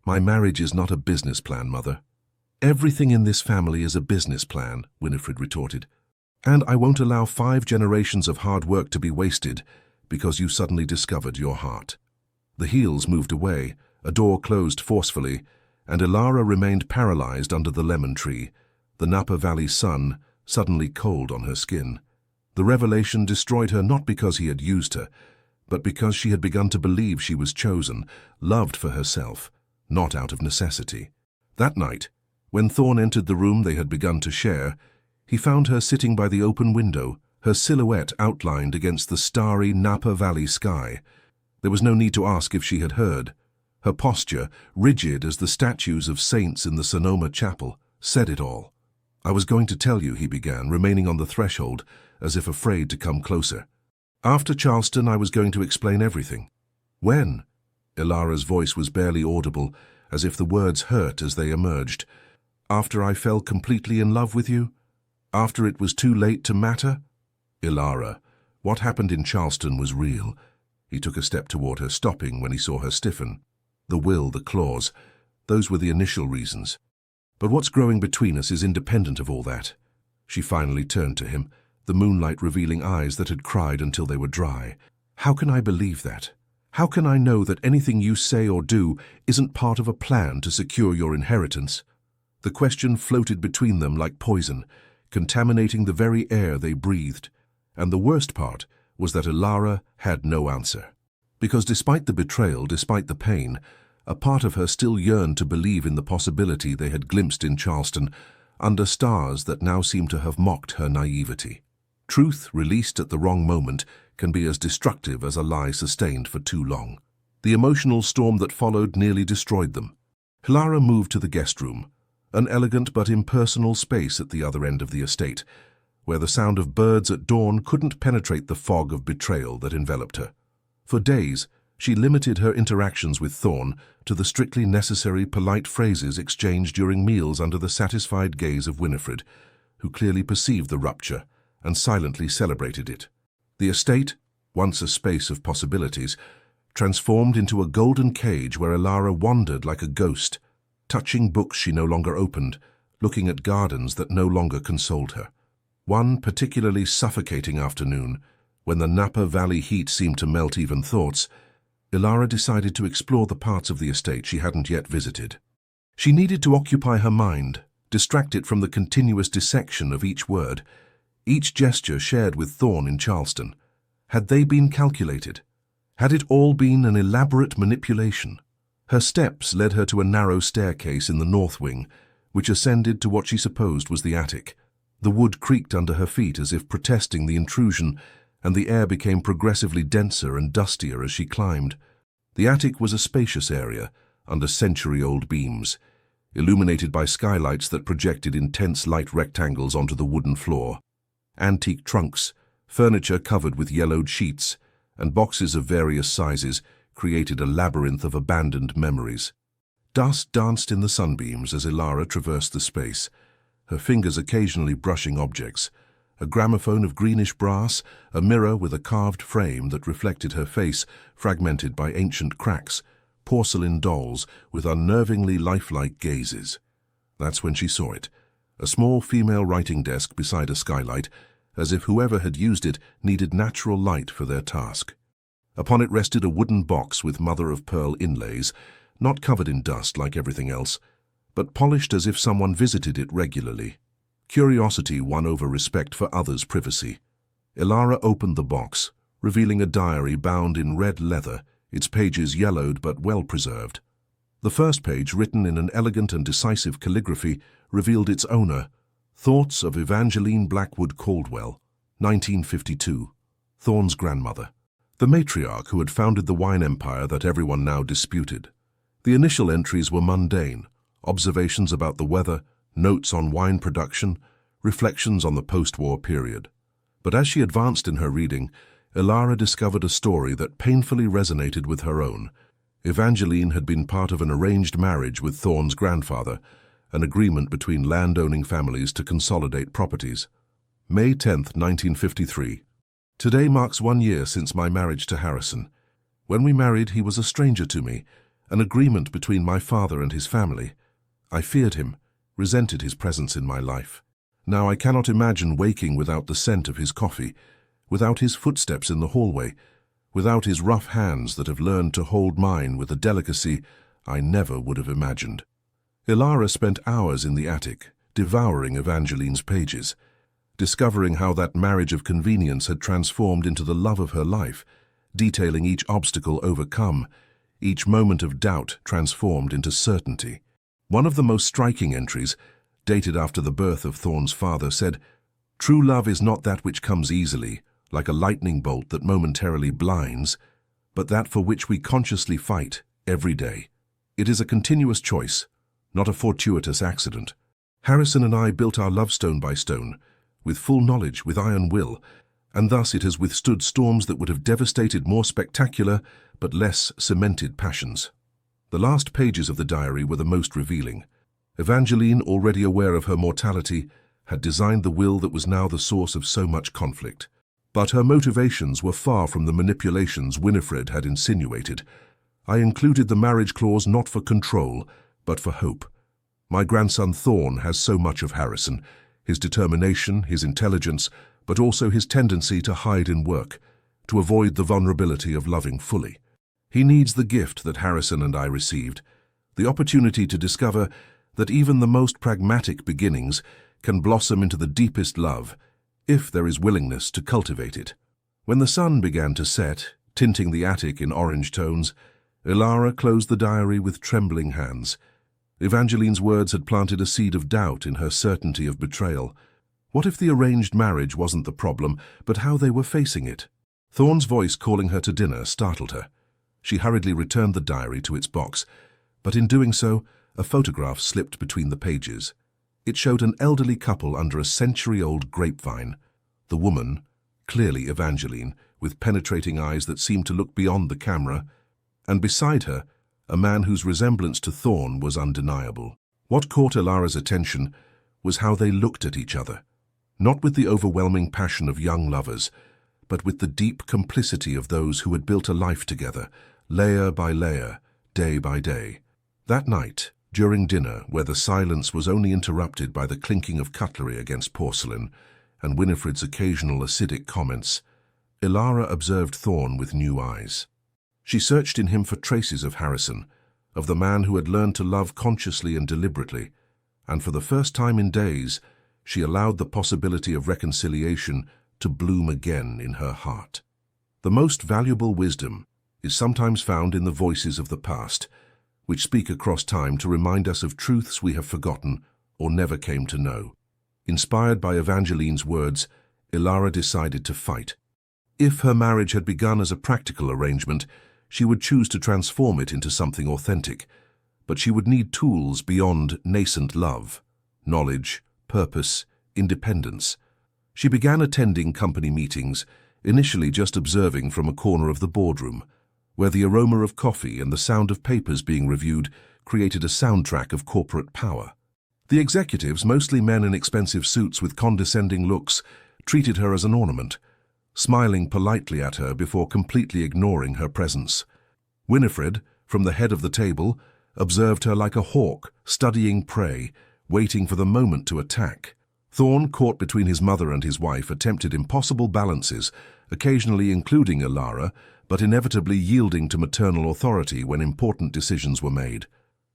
Speaker 1: "My marriage is not a business plan, Mother." "Everything in this family is a business plan," Winifred retorted. "And I won't allow 5 generations of hard work to be wasted because you suddenly discovered your heart." The heels moved away, a door closed forcefully, and Ilara remained paralyzed under the lemon tree, the Napa Valley sun suddenly cold on her skin. The revelation destroyed her not because he had used her, but because she had begun to believe she was chosen, loved for herself, not out of necessity. That night, when Thorne entered the room they had begun to share, he found her sitting by the open window, her silhouette outlined against the starry Napa Valley sky. There was no need to ask if she had heard. Her posture, rigid as the statues of saints in the Sonoma chapel, said it all. "I was going to tell you," he began, remaining on the threshold, as if afraid to come closer. After Charleston, I was going to explain everything. When? Ilara's voice was barely audible, as if the words hurt as they emerged. After I fell completely in love with you? After it was too late to matter? Ilara, what happened in Charleston was real. He took a step toward her, stopping when he saw her stiffen. The will, the claws, those were the initial reasons. But what's growing between us is independent of all that. She finally turned to him, the moonlight revealing eyes that had cried until they were dry. How can I believe that? How can I know that anything you say or do isn't part of a plan to secure your inheritance? The question floated between them like poison, contaminating the very air they breathed. And the worst part was that Ilara had no answer. Because despite the betrayal, despite the pain, a part of her still yearned to believe in the possibility they had glimpsed in Charleston, under stars that now seemed to have mocked her naivety. Truth released at the wrong moment can be as destructive as a lie sustained for too long. The emotional storm that followed nearly destroyed them. Ilara moved to the guest room, an elegant but impersonal space at the other end of the estate, where the sound of birds at dawn couldn't penetrate the fog of betrayal that enveloped her. For days, she limited her interactions with Thorn to the strictly necessary polite phrases exchanged during meals under the satisfied gaze of Winifred, who clearly perceived the rupture and silently celebrated it. The estate, once a space of possibilities, transformed into a golden cage where Ilara wandered like a ghost, touching books she no longer opened, looking at gardens that no longer consoled her. One particularly suffocating afternoon, when the Napa Valley heat seemed to melt even thoughts, Ilara decided to explore the parts of the estate she hadn't yet visited. She needed to occupy her mind, distract it from the continuous dissection of each word, each gesture shared with Thorn in Charleston. Had they been calculated? Had it all been an elaborate manipulation? Her steps led her to a narrow staircase in the north wing, which ascended to what she supposed was the attic. The wood creaked under her feet as if protesting the intrusion, and the air became progressively denser and dustier as she climbed. The attic was a spacious area, under century-old beams, illuminated by skylights that projected intense light rectangles onto the wooden floor. Antique trunks, furniture covered with yellowed sheets, and boxes of various sizes created a labyrinth of abandoned memories. Dust danced in the sunbeams as Ilara traversed the space, her fingers occasionally brushing objects. A gramophone of greenish brass, a mirror with a carved frame that reflected her face, fragmented by ancient cracks, porcelain dolls with unnervingly lifelike gazes. That's when she saw it, a small female writing desk beside a skylight, as if whoever had used it needed natural light for their task. Upon it rested a wooden box with mother-of-pearl inlays, not covered in dust like everything else, but polished as if someone visited it regularly. Curiosity won over respect for others' privacy. Ilara opened the box, revealing a diary bound in red leather, its pages yellowed but well-preserved. The first page, written in an elegant and decisive calligraphy, revealed its owner, Thoughts of Evangeline Blackwood Caldwell, 1952, Thorn's grandmother, the matriarch who had founded the wine empire that everyone now disputed. The initial entries were mundane, observations about the weather, notes on wine production, reflections on the post-war period. But as she advanced in her reading, Ilara discovered a story that painfully resonated with her own. Evangeline had been part of an arranged marriage with Thorn's grandfather, an agreement between land-owning families to consolidate properties. May 10, 1953. Today marks 1 year since my marriage to Harrison. When we married, he was a stranger to me, an agreement between my father and his family. I feared him, resented his presence in my life. Now I cannot imagine waking without the scent of his coffee, without his footsteps in the hallway, without his rough hands that have learned to hold mine with a delicacy I never would have imagined. Ilara spent hours in the attic, devouring Evangeline's pages, discovering how that marriage of convenience had transformed into the love of her life, detailing each obstacle overcome, each moment of doubt transformed into certainty. One of the most striking entries, dated after the birth of Thorn's father, said, "True love is not that which comes easily, like a lightning bolt that momentarily blinds, but that for which we consciously fight every day. It is a continuous choice, not a fortuitous accident. Harrison and I built our love stone by stone, with full knowledge, with iron will, and thus it has withstood storms that would have devastated more spectacular but less cemented passions. The last pages of the diary were the most revealing. Evangeline, already aware of her mortality, had designed the will that was now the source of so much conflict. But her motivations were far from the manipulations Winifred had insinuated. I included the marriage clause not for control, but for hope. My grandson Thorne has so much of Harrison, his determination, his intelligence, but also his tendency to hide in work, to avoid the vulnerability of loving fully. He needs the gift that Harrison and I received, the opportunity to discover that even the most pragmatic beginnings can blossom into the deepest love, if there is willingness to cultivate it. When the sun began to set, tinting the attic in orange tones, Ilara closed the diary with trembling hands. Evangeline's words had planted a seed of doubt in her certainty of betrayal. What if the arranged marriage wasn't the problem, but how they were facing it? Thorne's voice calling her to dinner startled her. She hurriedly returned the diary to its box, but in doing so, a photograph slipped between the pages. It showed an elderly couple under a century-old grapevine. The woman, clearly Evangeline, with penetrating eyes that seemed to look beyond the camera, and beside her, a man whose resemblance to Thorne was undeniable. What caught Ilara's attention was how they looked at each other, not with the overwhelming passion of young lovers, but with the deep complicity of those who had built a life together, layer by layer, day by day. That night, during dinner, where the silence was only interrupted by the clinking of cutlery against porcelain and Winifred's occasional acidic comments, Ilara observed Thorne with new eyes. She searched in him for traces of Harrison, of the man who had learned to love consciously and deliberately, and for the first time in days, she allowed the possibility of reconciliation to bloom again in her heart. The most valuable wisdom is sometimes found in the voices of the past, which speak across time to remind us of truths we have forgotten or never came to know. Inspired by Evangeline's words, Ilara decided to fight. If her marriage had begun as a practical arrangement, she would choose to transform it into something authentic, but she would need tools beyond nascent love, knowledge, purpose, independence. She began attending company meetings, initially just observing from a corner of the boardroom, where the aroma of coffee and the sound of papers being reviewed created a soundtrack of corporate power. The executives, mostly men in expensive suits with condescending looks, treated her as an ornament, smiling politely at her before completely ignoring her presence. Winifred, from the head of the table, observed her like a hawk, studying prey, waiting for the moment to attack. Thorne, caught between his mother and his wife, attempted impossible balances, occasionally including Ilara, but inevitably yielding to maternal authority when important decisions were made.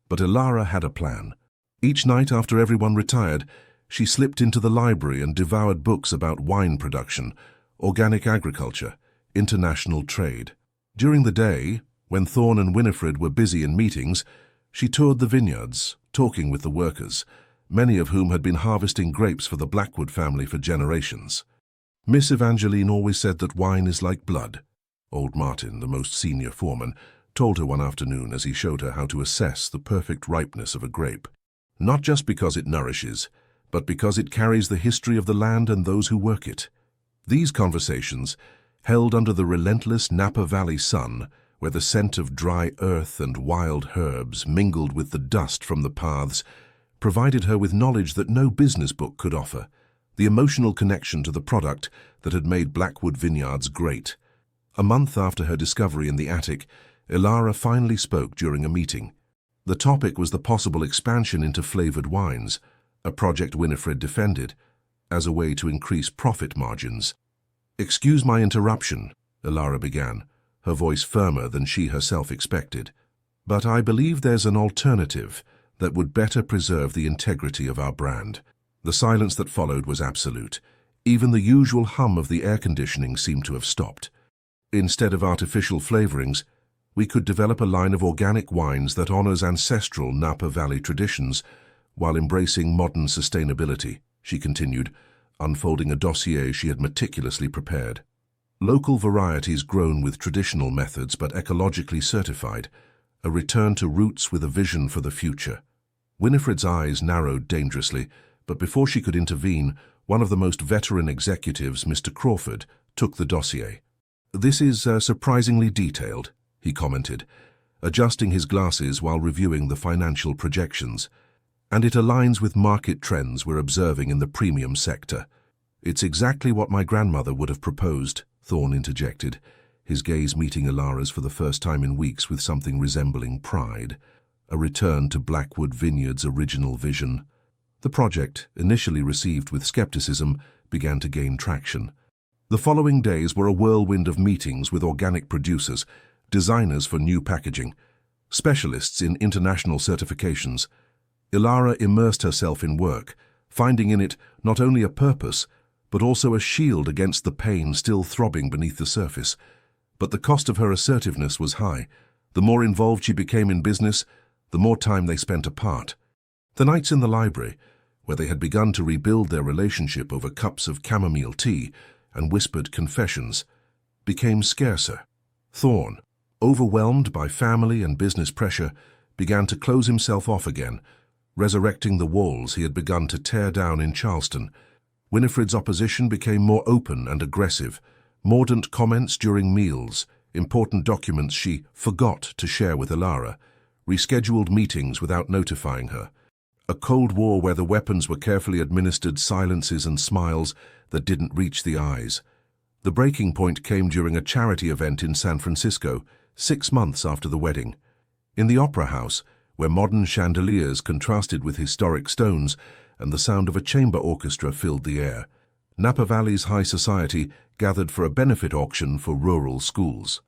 Speaker 1: But Ilara had a plan. Each night after everyone retired, she slipped into the library and devoured books about wine production, organic agriculture, international trade. During the day, when Thorne and Winifred were busy in meetings, she toured the vineyards, talking with the workers, many of whom had been harvesting grapes for the Blackwood family for generations. Miss Evangeline always said that wine is like blood. Old Martin, the most senior foreman, told her one afternoon as he showed her how to assess the perfect ripeness of a grape. Not just because it nourishes, but because it carries the history of the land and those who work it. These conversations, held under the relentless Napa Valley sun, where the scent of dry earth and wild herbs mingled with the dust from the paths, provided her with knowledge that no business book could offer, the emotional connection to the product that had made Blackwood Vineyards great. A month after her discovery in the attic, Ilara finally spoke during a meeting. The topic was the possible expansion into flavored wines, a project Winifred defended, as a way to increase profit margins. "Excuse my interruption," Ilara began, her voice firmer than she herself expected. "But I believe there's an alternative that would better preserve the integrity of our brand." The silence that followed was absolute. Even the usual hum of the air conditioning seemed to have stopped. Instead of artificial flavorings, we could develop a line of organic wines that honors ancestral Napa Valley traditions while embracing modern sustainability, she continued, unfolding a dossier she had meticulously prepared. Local varieties grown with traditional methods but ecologically certified, a return to roots with a vision for the future. Winifred's eyes narrowed dangerously, but before she could intervene, one of the most veteran executives, Mr. Crawford, took the dossier. "This is surprisingly detailed," he commented, adjusting his glasses while reviewing the financial projections. "And it aligns with market trends we're observing in the premium sector." "It's exactly what my grandmother would have proposed," Thorne interjected, his gaze meeting Ilara's for the first time in weeks with something resembling pride, a return to Blackwood Vineyard's original vision. The project, initially received with skepticism, began to gain traction. The following days were a whirlwind of meetings with organic producers, designers for new packaging, specialists in international certifications. Ilara immersed herself in work, finding in it not only a purpose, but also a shield against the pain still throbbing beneath the surface. But the cost of her assertiveness was high. The more involved she became in business, the more time they spent apart. The nights in the library, where they had begun to rebuild their relationship over cups of chamomile tea and whispered confessions, became scarcer. Thorne, overwhelmed by family and business pressure, began to close himself off again, resurrecting the walls he had begun to tear down in Charleston. Winifred's opposition became more open and aggressive, mordant comments during meals, important documents she forgot to share with Ilara, rescheduled meetings without notifying her. A Cold War where the weapons were carefully administered silences and smiles that didn't reach the eyes. The breaking point came during a charity event in San Francisco, 6 months after the wedding. In the Opera House, where modern chandeliers contrasted with historic stones and the sound of a chamber orchestra filled the air, Napa Valley's high society gathered for a benefit auction for rural schools.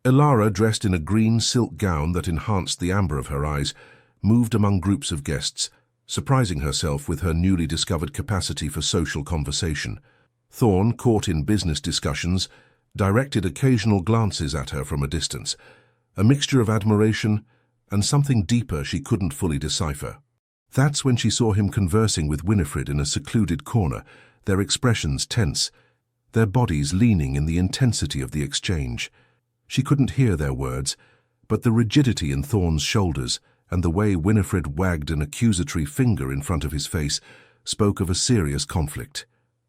Speaker 1: Ilara, dressed in a green silk gown that enhanced the amber of her eyes, moved among groups of guests, surprising herself with her newly discovered capacity for social conversation. Thorne, caught in business discussions, directed occasional glances at her from a distance, a mixture of admiration and something deeper she couldn't fully decipher. That's when she saw him conversing with Winifred in a secluded corner, their expressions tense, their bodies leaning in the intensity of the exchange. She couldn't hear their words, but the rigidity in Thorne's shoulders and the way Winifred wagged an accusatory finger in front of his face spoke of a serious conflict.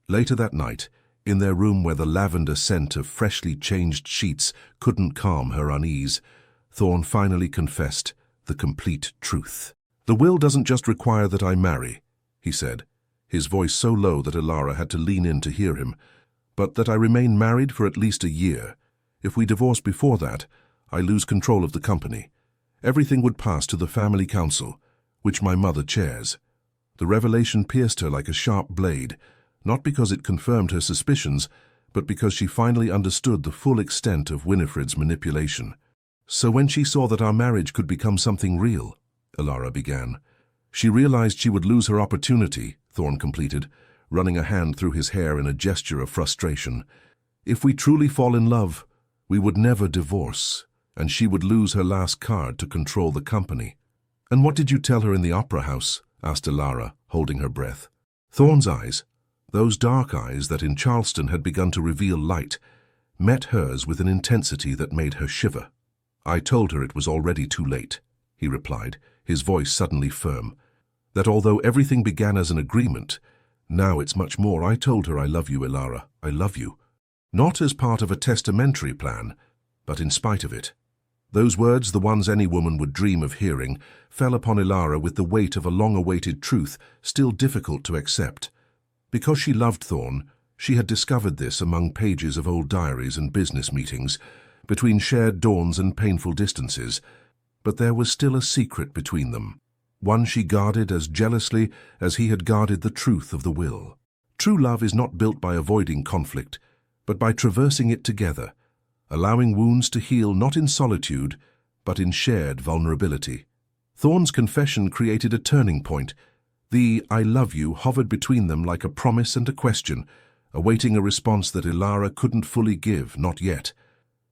Speaker 1: Later that night, in their room where the lavender scent of freshly changed sheets couldn't calm her unease, Thorne finally confessed the complete truth. "The will doesn't just require that I marry," he said, his voice so low that Ilara had to lean in to hear him, "but that I remain married for at least a year. If we divorce before that, I lose control of the company. Everything would pass to the family council, which my mother chairs." The revelation pierced her like a sharp blade, not because it confirmed her suspicions, but because she finally understood the full extent of Winifred's manipulation. "So when she saw that our marriage could become something real," Ilara began. "She realized she would lose her opportunity," Thorne completed, running a hand through his hair in a gesture of frustration. "If we truly fall in love, we would never divorce, and she would lose her last card to control the company." "And what did you tell her in the opera house?" asked Ilara, holding her breath. Thorne's eyes, those dark eyes that in Charleston had begun to reveal light, met hers with an intensity that made her shiver. "I told her it was already too late," he replied, his voice suddenly firm. "That although everything began as an agreement, now it's much more. I told her I love you, Ilara, I love you. Not as part of a testamentary plan, but in spite of it." Those words, the ones any woman would dream of hearing, fell upon Ilara with the weight of a long-awaited truth still difficult to accept. Because she loved Thorne, she had discovered this among pages of old diaries and business meetings, between shared dawns and painful distances, but there was still a secret between them, one she guarded as jealously as he had guarded the truth of the will. True love is not built by avoiding conflict, but by traversing it together, allowing wounds to heal not in solitude, but in shared vulnerability. Thorne's confession created a turning point. The "I love you" hovered between them like a promise and a question, awaiting a response that Ilara couldn't fully give, not yet,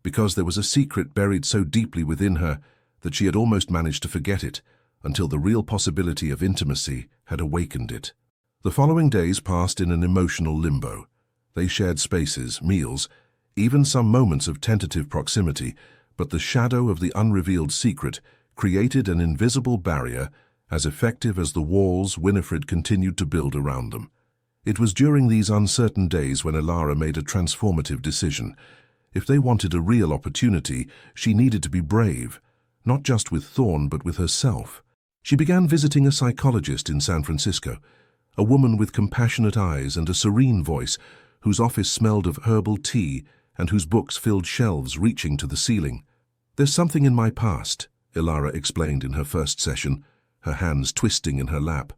Speaker 1: because there was a secret buried so deeply within her that she had almost managed to forget it, until the real possibility of intimacy had awakened it. The following days passed in an emotional limbo. They shared spaces, meals, even some moments of tentative proximity, but the shadow of the unrevealed secret created an invisible barrier as effective as the walls Winifred continued to build around them. It was during these uncertain days when Ilara made a transformative decision. If they wanted a real opportunity, she needed to be brave, not just with Thorn but with herself. She began visiting a psychologist in San Francisco, a woman with compassionate eyes and a serene voice, whose office smelled of herbal tea and whose books filled shelves reaching to the ceiling. "There's something in my past," Ilara explained in her first session, her hands twisting in her lap.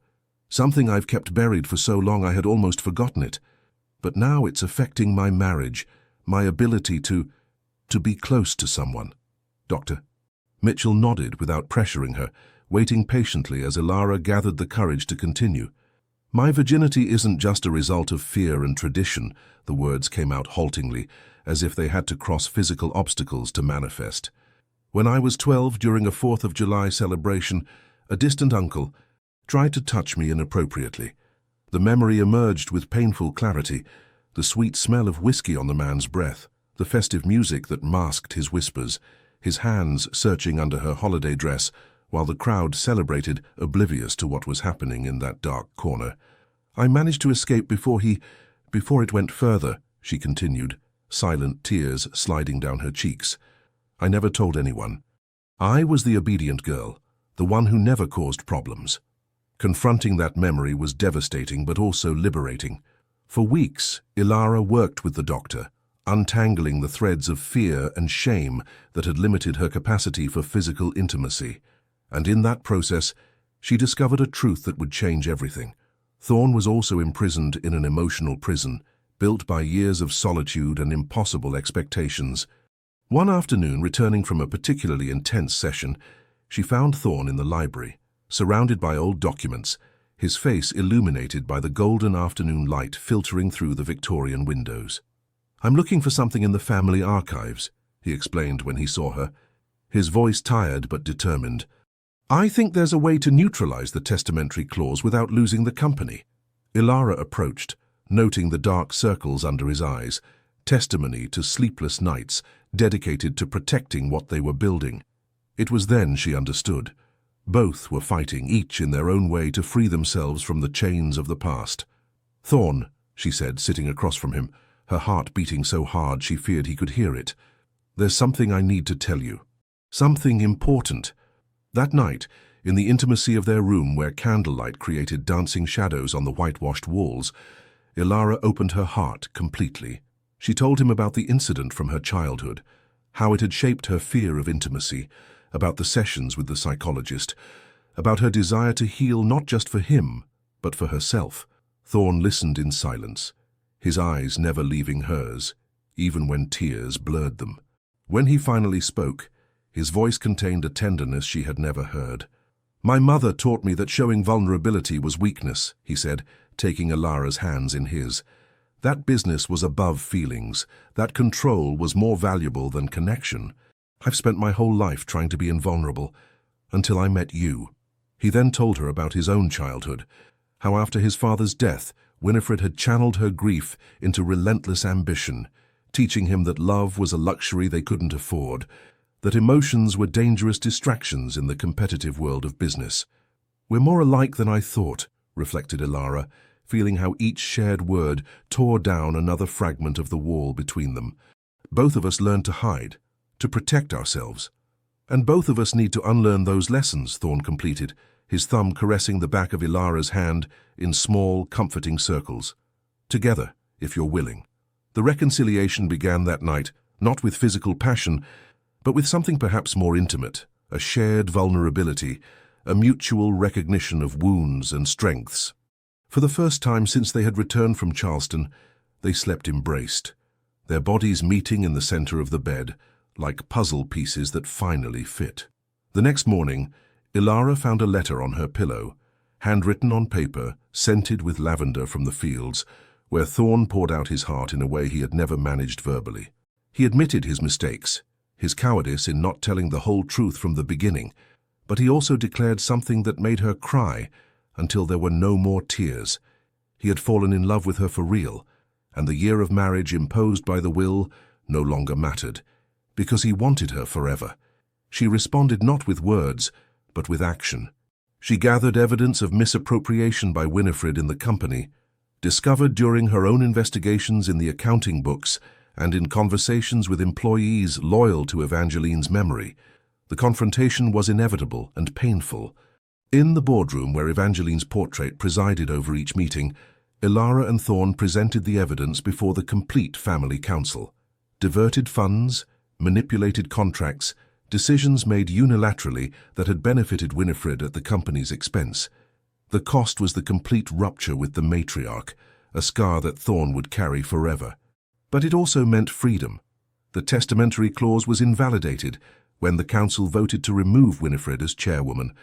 Speaker 1: "Something I've kept buried for so long I had almost forgotten it. But now it's affecting my marriage, my ability to be close to someone." "Doctor?" Mitchell nodded without pressuring her, waiting patiently as Ilara gathered the courage to continue. "My virginity isn't just a result of fear and tradition," the words came out haltingly, as if they had to cross physical obstacles to manifest. "When I was 12, during a 4th of July celebration, a distant uncle tried to touch me inappropriately. The memory emerged with painful clarity, the sweet smell of whiskey on the man's breath, the festive music that masked his whispers, his hands searching under her holiday dress, while the crowd celebrated, oblivious to what was happening in that dark corner. I managed to escape before it went further," she continued, silent tears sliding down her cheeks. "I never told anyone. I was the obedient girl, the one who never caused problems." Confronting that memory was devastating but also liberating. For weeks, Ilara worked with the doctor, untangling the threads of fear and shame that had limited her capacity for physical intimacy. And in that process, she discovered a truth that would change everything. Thorn was also imprisoned in an emotional prison, built by years of solitude and impossible expectations. One afternoon, returning from a particularly intense session, she found Thorn in the library, surrounded by old documents, his face illuminated by the golden afternoon light filtering through the Victorian windows. "I'm looking for something in the family archives," he explained when he saw her, his voice tired but determined. "I think there's a way to neutralize the testamentary clause without losing the company." Ilara approached, noting the dark circles under his eyes, testimony to sleepless nights dedicated to protecting what they were building. It was then she understood. Both were fighting, each in their own way, to free themselves from the chains of the past. "Thorn," she said, sitting across from him, her heart beating so hard she feared he could hear it. "There's something I need to tell you. Something important." That night, in the intimacy of their room where candlelight created dancing shadows on the whitewashed walls, Ilara opened her heart completely. She told him about the incident from her childhood, how it had shaped her fear of intimacy, about the sessions with the psychologist, about her desire to heal not just for him, but for herself. Thorn listened in silence, his eyes never leaving hers, even when tears blurred them. When he finally spoke, his voice contained a tenderness she had never heard. "My mother taught me that showing vulnerability was weakness," he said, taking Ilara's hands in his. "That business was above feelings. That control was more valuable than connection. I've spent my whole life trying to be invulnerable, until I met you." He then told her about his own childhood, how after his father's death, Winifred had channeled her grief into relentless ambition, teaching him that love was a luxury they couldn't afford, that emotions were dangerous distractions in the competitive world of business. "We're more alike than I thought," reflected Ilara, feeling how each shared word tore down another fragment of the wall between them. "Both of us learned to hide, to protect ourselves. And both of us need to unlearn those lessons," Thorn completed, his thumb caressing the back of Ilara's hand in small, comforting circles. "Together, if you're willing." The reconciliation began that night, not with physical passion, but with something perhaps more intimate, a shared vulnerability, a mutual recognition of wounds and strengths. For the first time since they had returned from Charleston, they slept embraced, their bodies meeting in the center of the bed, like puzzle pieces that finally fit. The next morning, Ilara found a letter on her pillow, handwritten on paper, scented with lavender from the fields, where Thorn poured out his heart in a way he had never managed verbally. He admitted his mistakes, his cowardice in not telling the whole truth from the beginning, but he also declared something that made her cry until there were no more tears. He had fallen in love with her for real, and the year of marriage imposed by the will no longer mattered, because he wanted her forever. She responded not with words, but with action. She gathered evidence of misappropriation by Winifred in the company, discovered during her own investigations in the accounting books and in conversations with employees loyal to Evangeline's memory. The confrontation was inevitable and painful. In the boardroom where Evangeline's portrait presided over each meeting, Ilara and Thorne presented the evidence before the complete family council. Diverted funds, manipulated contracts, decisions made unilaterally that had benefited Winifred at the company's expense. The cost was the complete rupture with the matriarch, a scar that Thorne would carry forever. But it also meant freedom. The testamentary clause was invalidated when the council voted to remove Winifred as chairwoman,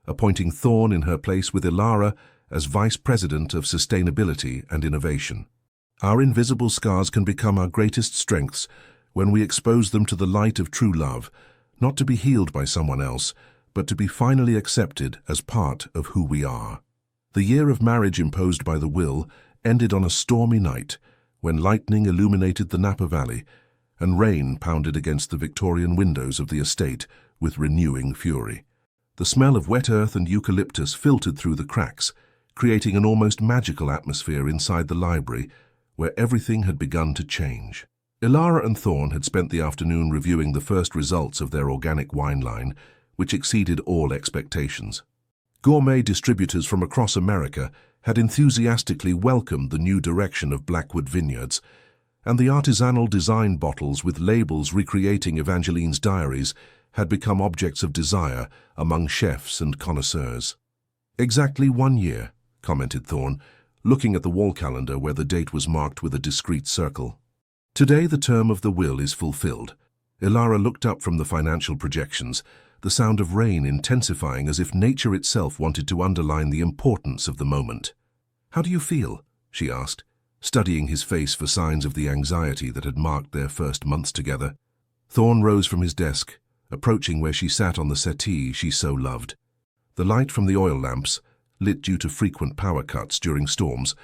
Speaker 1: appointing Thorne in her place with Ilara as Vice President of Sustainability and Innovation. Our invisible scars can become our greatest strengths when we expose them to the light of true love, not to be healed by someone else, but to be finally accepted as part of who we are. The year of marriage imposed by the will ended on a stormy night when lightning illuminated the Napa Valley and rain pounded against the Victorian windows of the estate with renewing fury. The smell of wet earth and eucalyptus filtered through the cracks, creating an almost magical atmosphere inside the library where everything had begun to change. Ilara and Thorne had spent the afternoon reviewing the first results of their organic wine line, which exceeded all expectations. Gourmet distributors from across America had enthusiastically welcomed the new direction of Blackwood Vineyards, and the artisanal design bottles with labels recreating Evangeline's diaries had become objects of desire among chefs and connoisseurs. "Exactly 1 year," commented Thorne, looking at the wall calendar where the date was marked with a discreet circle. "Today the term of the will is fulfilled." Ilara looked up from the financial projections, the sound of rain intensifying as if nature itself wanted to underline the importance of the moment. "How do you feel?" she asked, studying his face for signs of the anxiety that had marked their first months together. Thorne rose from his desk, approaching where she sat on the settee she so loved. The light from the oil lamps, lit due to frequent power cuts during storms,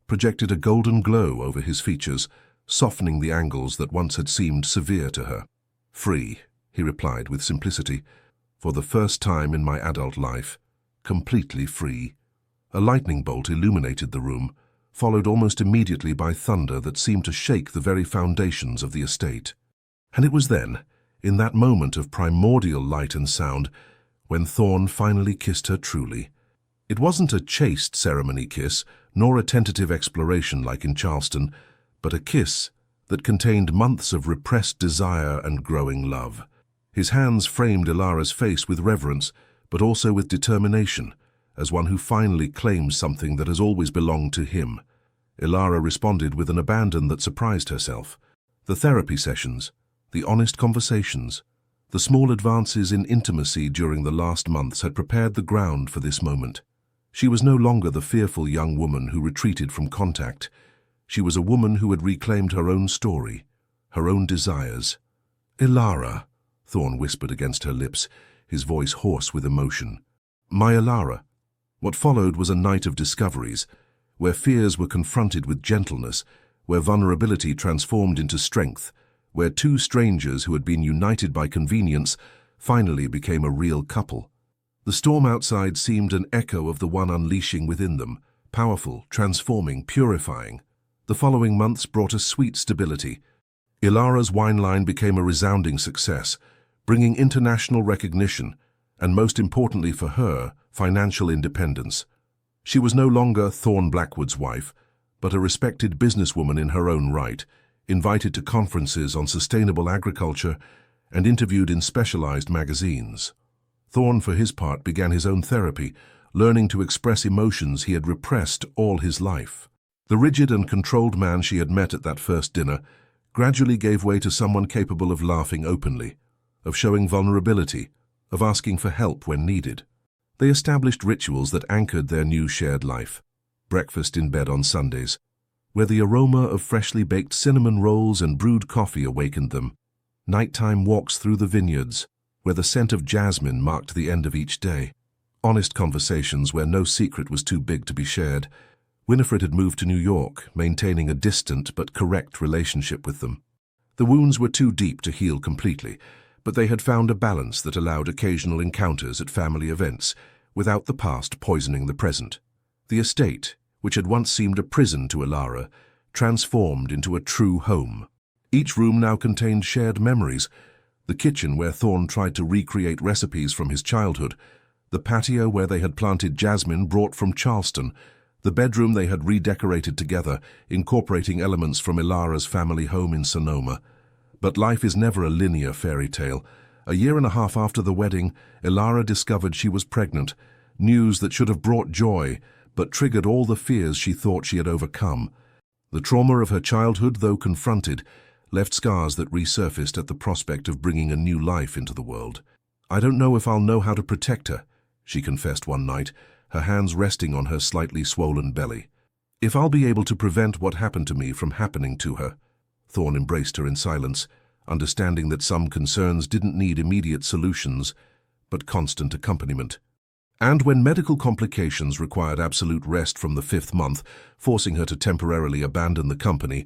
Speaker 1: projected a golden glow over his features, softening the angles that once had seemed severe to her. "Free," he replied with simplicity, "for the first time in my adult life, completely free." A lightning bolt illuminated the room, followed almost immediately by thunder that seemed to shake the very foundations of the estate. And it was then, in that moment of primordial light and sound, when Thorne finally kissed her truly. It wasn't a chaste ceremony kiss, nor a tentative exploration like in Charleston, but a kiss that contained months of repressed desire and growing love. His hands framed Ilara's face with reverence, but also with determination, as one who finally claims something that has always belonged to him. Ilara responded with an abandon that surprised herself. The therapy sessions, the honest conversations, the small advances in intimacy during the last months had prepared the ground for this moment. She was no longer the fearful young woman who retreated from contact. She was a woman who had reclaimed her own story, her own desires. "Ilara," Thorne whispered against her lips, his voice hoarse with emotion. "My Ilara." What followed was a night of discoveries, where fears were confronted with gentleness, where vulnerability transformed into strength, where two strangers who had been united by convenience finally became a real couple. The storm outside seemed an echo of the one unleashing within them, powerful, transforming, purifying. The following months brought a sweet stability. Ilara's wine line became a resounding success, bringing international recognition, and most importantly for her, financial independence. She was no longer Thorne Blackwood's wife, but a respected businesswoman in her own right, invited to conferences on sustainable agriculture and interviewed in specialized magazines. Thorne, for his part, began his own therapy, learning to express emotions he had repressed all his life. The rigid and controlled man she had met at that first dinner gradually gave way to someone capable of laughing openly, of showing vulnerability, of asking for help when needed. They established rituals that anchored their new shared life. Breakfast in bed on Sundays, where the aroma of freshly baked cinnamon rolls and brewed coffee awakened them. Nighttime walks through the vineyards, where the scent of jasmine marked the end of each day. Honest conversations where no secret was too big to be shared. Winifred had moved to New York, maintaining a distant but correct relationship with them. The wounds were too deep to heal completely, but they had found a balance that allowed occasional encounters at family events, without the past poisoning the present. The estate, which had once seemed a prison to Ilara, transformed into a true home. Each room now contained shared memories: the kitchen where Thorne tried to recreate recipes from his childhood, the patio where they had planted jasmine brought from Charleston, the bedroom they had redecorated together, incorporating elements from Ilara's family home in Sonoma. But life is never a linear fairy tale. A year and a half after the wedding, Ilara discovered she was pregnant, news that should have brought joy, but triggered all the fears she thought she had overcome. The trauma of her childhood, though confronted, left scars that resurfaced at the prospect of bringing a new life into the world. "I don't know if I'll know how to protect her," she confessed one night, her hands resting on her slightly swollen belly. "If I'll be able to prevent what happened to me from happening to her." Thorne embraced her in silence, understanding that some concerns didn't need immediate solutions, but constant accompaniment. And when medical complications required absolute rest from the 5th month, forcing her to temporarily abandon the company,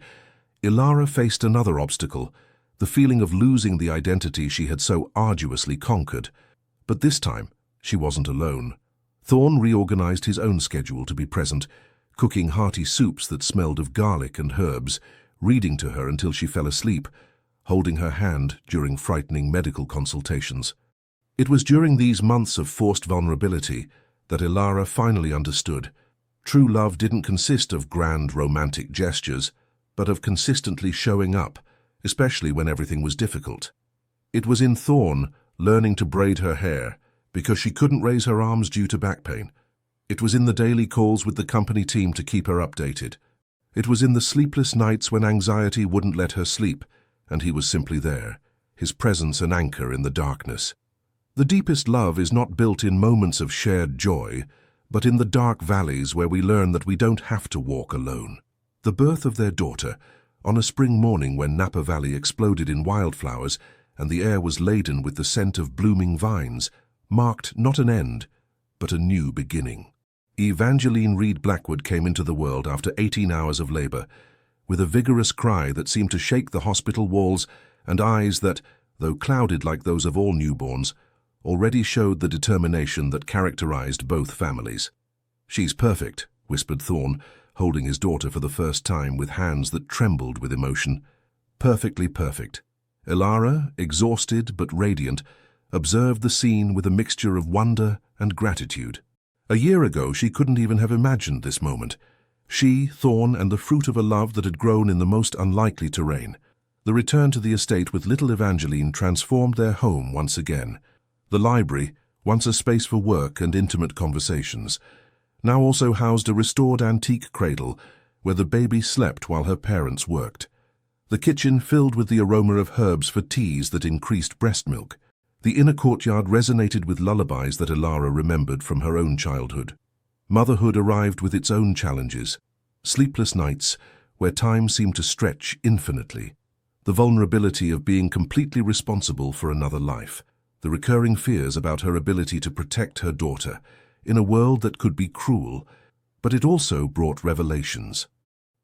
Speaker 1: Ilara faced another obstacle, the feeling of losing the identity she had so arduously conquered. But this time, she wasn't alone. Thorne reorganized his own schedule to be present, cooking hearty soups that smelled of garlic and herbs, reading to her until she fell asleep, holding her hand during frightening medical consultations. It was during these months of forced vulnerability that Ilara finally understood. True love didn't consist of grand romantic gestures, but of consistently showing up, especially when everything was difficult. It was in Thorne learning to braid her hair because she couldn't raise her arms due to back pain. It was in the daily calls with the company team to keep her updated. It was in the sleepless nights when anxiety wouldn't let her sleep, and he was simply there, his presence an anchor in the darkness. The deepest love is not built in moments of shared joy, but in the dark valleys where we learn that we don't have to walk alone. The birth of their daughter, on a spring morning when Napa Valley exploded in wildflowers and the air was laden with the scent of blooming vines, marked not an end, but a new beginning. Evangeline Reed Blackwood came into the world after 18 hours of labor, with a vigorous cry that seemed to shake the hospital walls and eyes that, though clouded like those of all newborns, already showed the determination that characterized both families. "She's perfect," whispered Thorne, holding his daughter for the first time with hands that trembled with emotion. "Perfectly perfect." Ilara, exhausted but radiant, observed the scene with a mixture of wonder and gratitude. A year ago, she couldn't even have imagined this moment. She, Thorne, and the fruit of a love that had grown in the most unlikely terrain. The return to the estate with little Evangeline transformed their home once again. The library, once a space for work and intimate conversations, now also housed a restored antique cradle where the baby slept while her parents worked. The kitchen filled with the aroma of herbs for teas that increased breast milk. The inner courtyard resonated with lullabies that Ilara remembered from her own childhood. Motherhood arrived with its own challenges. Sleepless nights, where time seemed to stretch infinitely. The vulnerability of being completely responsible for another life. The recurring fears about her ability to protect her daughter in a world that could be cruel, but it also brought revelations.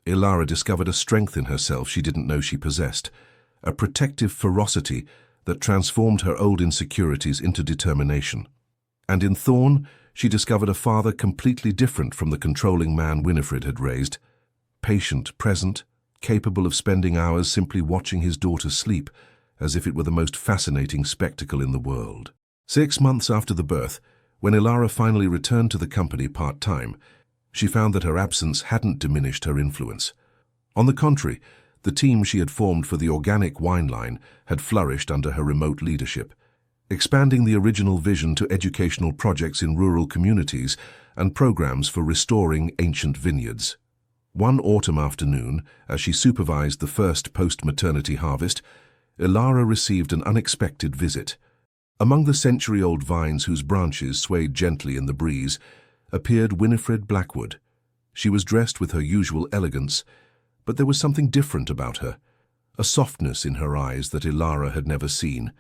Speaker 1: Ilara discovered a strength in herself she didn't know she possessed, a protective ferocity that transformed her old insecurities into determination. And in Thorne, she discovered a father completely different from the controlling man Winifred had raised. Patient, present, capable of spending hours simply watching his daughter sleep, as if it were the most fascinating spectacle in the world. 6 months after the birth, when Ilara finally returned to the company part-time, she found that her absence hadn't diminished her influence. On the contrary, the team she had formed for the organic wine line had flourished under her remote leadership, expanding the original vision to educational projects in rural communities and programs for restoring ancient vineyards. One autumn afternoon, as she supervised the first post-maternity harvest, Ilara received an unexpected visit. Among the century-old vines whose branches swayed gently in the breeze, appeared Winifred Blackwood. She was dressed with her usual elegance, but there was something different about her, a softness in her eyes that Ilara had never seen,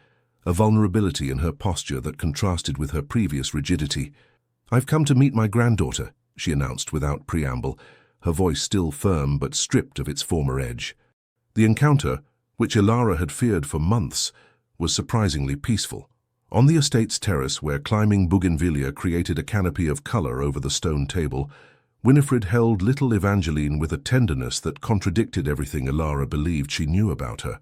Speaker 1: a vulnerability in her posture that contrasted with her previous rigidity. "I've come to meet my granddaughter," she announced without preamble, her voice still firm but stripped of its former edge. The encounter, which Ilara had feared for months, was surprisingly peaceful. On the estate's terrace, where climbing bougainvillea created a canopy of color over the stone table, Winifred held little Evangeline with a tenderness that contradicted everything Ilara believed she knew about her.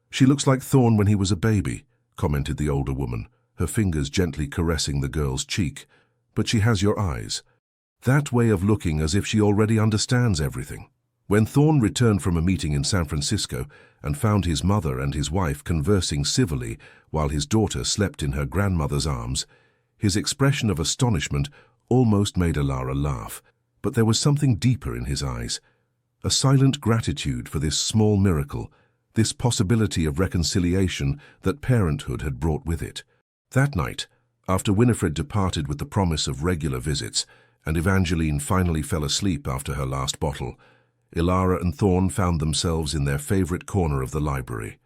Speaker 1: "She looks like Thorn when he was a baby," commented the older woman, her fingers gently caressing the girl's cheek. "But she has your eyes. That way of looking as if she already understands everything." When Thorn returned from a meeting in San Francisco and found his mother and his wife conversing civilly while his daughter slept in her grandmother's arms, his expression of astonishment almost made Ilara laugh. But there was something deeper in his eyes, a silent gratitude for this small miracle, this possibility of reconciliation that parenthood had brought with it. That night, after Winifred departed with the promise of regular visits, and Evangeline finally fell asleep after her last bottle, Ilara and Thorn found themselves in their favorite corner of the library.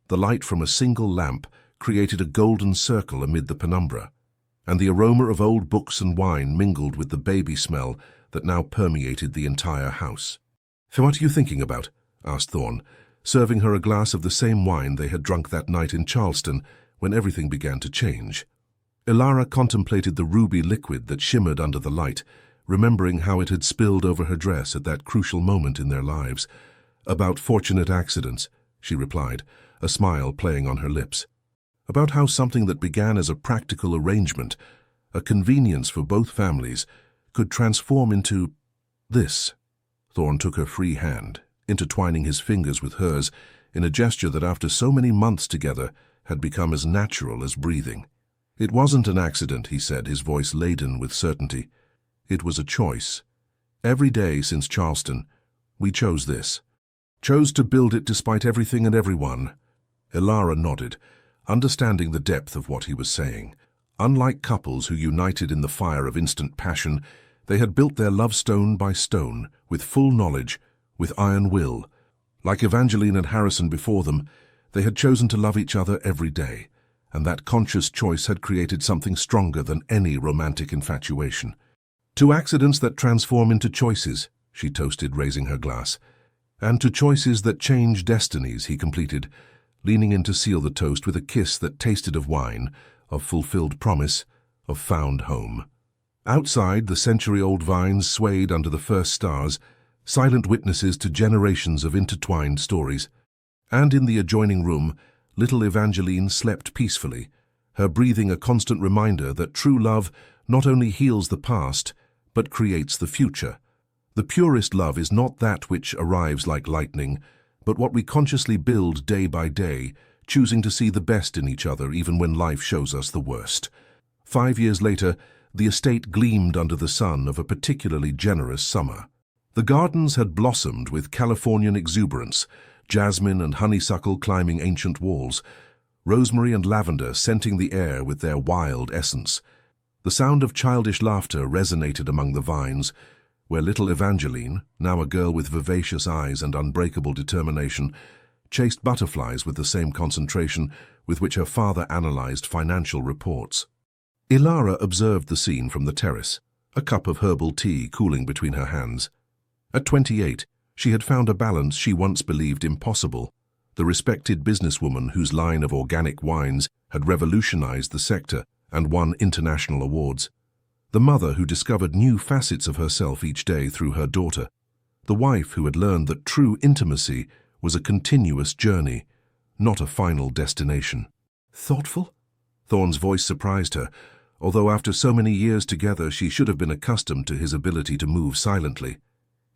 Speaker 1: The light from a single lamp created a golden circle amid the penumbra, and the aroma of old books and wine mingled with the baby smell that now permeated the entire house. "So what are you thinking about?" asked Thorn, serving her a glass of the same wine they had drunk that night in Charleston when everything began to change. Ilara contemplated the ruby liquid that shimmered under the light, remembering how it had spilled over her dress at that crucial moment in their lives. "About fortunate accidents," she replied, a smile playing on her lips. "About how something that began as a practical arrangement, a convenience for both families, could transform into this." Thorn took her free hand, intertwining his fingers with hers in a gesture that after so many months together had become as natural as breathing. "It wasn't an accident," he said, his voice laden with certainty. "It was a choice. Every day since Charleston, we chose this. Chose to build it despite everything and everyone." Ilara nodded, understanding the depth of what he was saying. Unlike couples who united in the fire of instant passion, they had built their love stone by stone, with full knowledge, with iron will. Like Evangeline and Harrison before them, they had chosen to love each other every day, and that conscious choice had created something stronger than any romantic infatuation. "To accidents that transform into choices," she toasted, raising her glass. "And to choices that change destinies," he completed, leaning in to seal the toast with a kiss that tasted of wine, of fulfilled promise, of found home. Outside, the century-old vines swayed under the first stars, silent witnesses to generations of intertwined stories. And in the adjoining room, little Evangeline slept peacefully, her breathing a constant reminder that true love not only heals the past, but creates the future. The purest love is not that which arrives like lightning, but what we consciously build day by day, choosing to see the best in each other even when life shows us the worst. 5 years later, the estate gleamed under the sun of a particularly generous summer. The gardens had blossomed with Californian exuberance, jasmine and honeysuckle climbing ancient walls, rosemary and lavender scenting the air with their wild essence. The sound of childish laughter resonated among the vines, where little Evangeline, now a girl with vivacious eyes and unbreakable determination, chased butterflies with the same concentration with which her father analyzed financial reports. Ilara observed the scene from the terrace, a cup of herbal tea cooling between her hands. At 28, she had found a balance she once believed impossible, the respected businesswoman whose line of organic wines had revolutionized the sector and won international awards. The mother who discovered new facets of herself each day through her daughter. The wife who had learned that true intimacy was a continuous journey, not a final destination. "Thoughtful?" Thorn's voice surprised her, although after so many years together she should have been accustomed to his ability to move silently.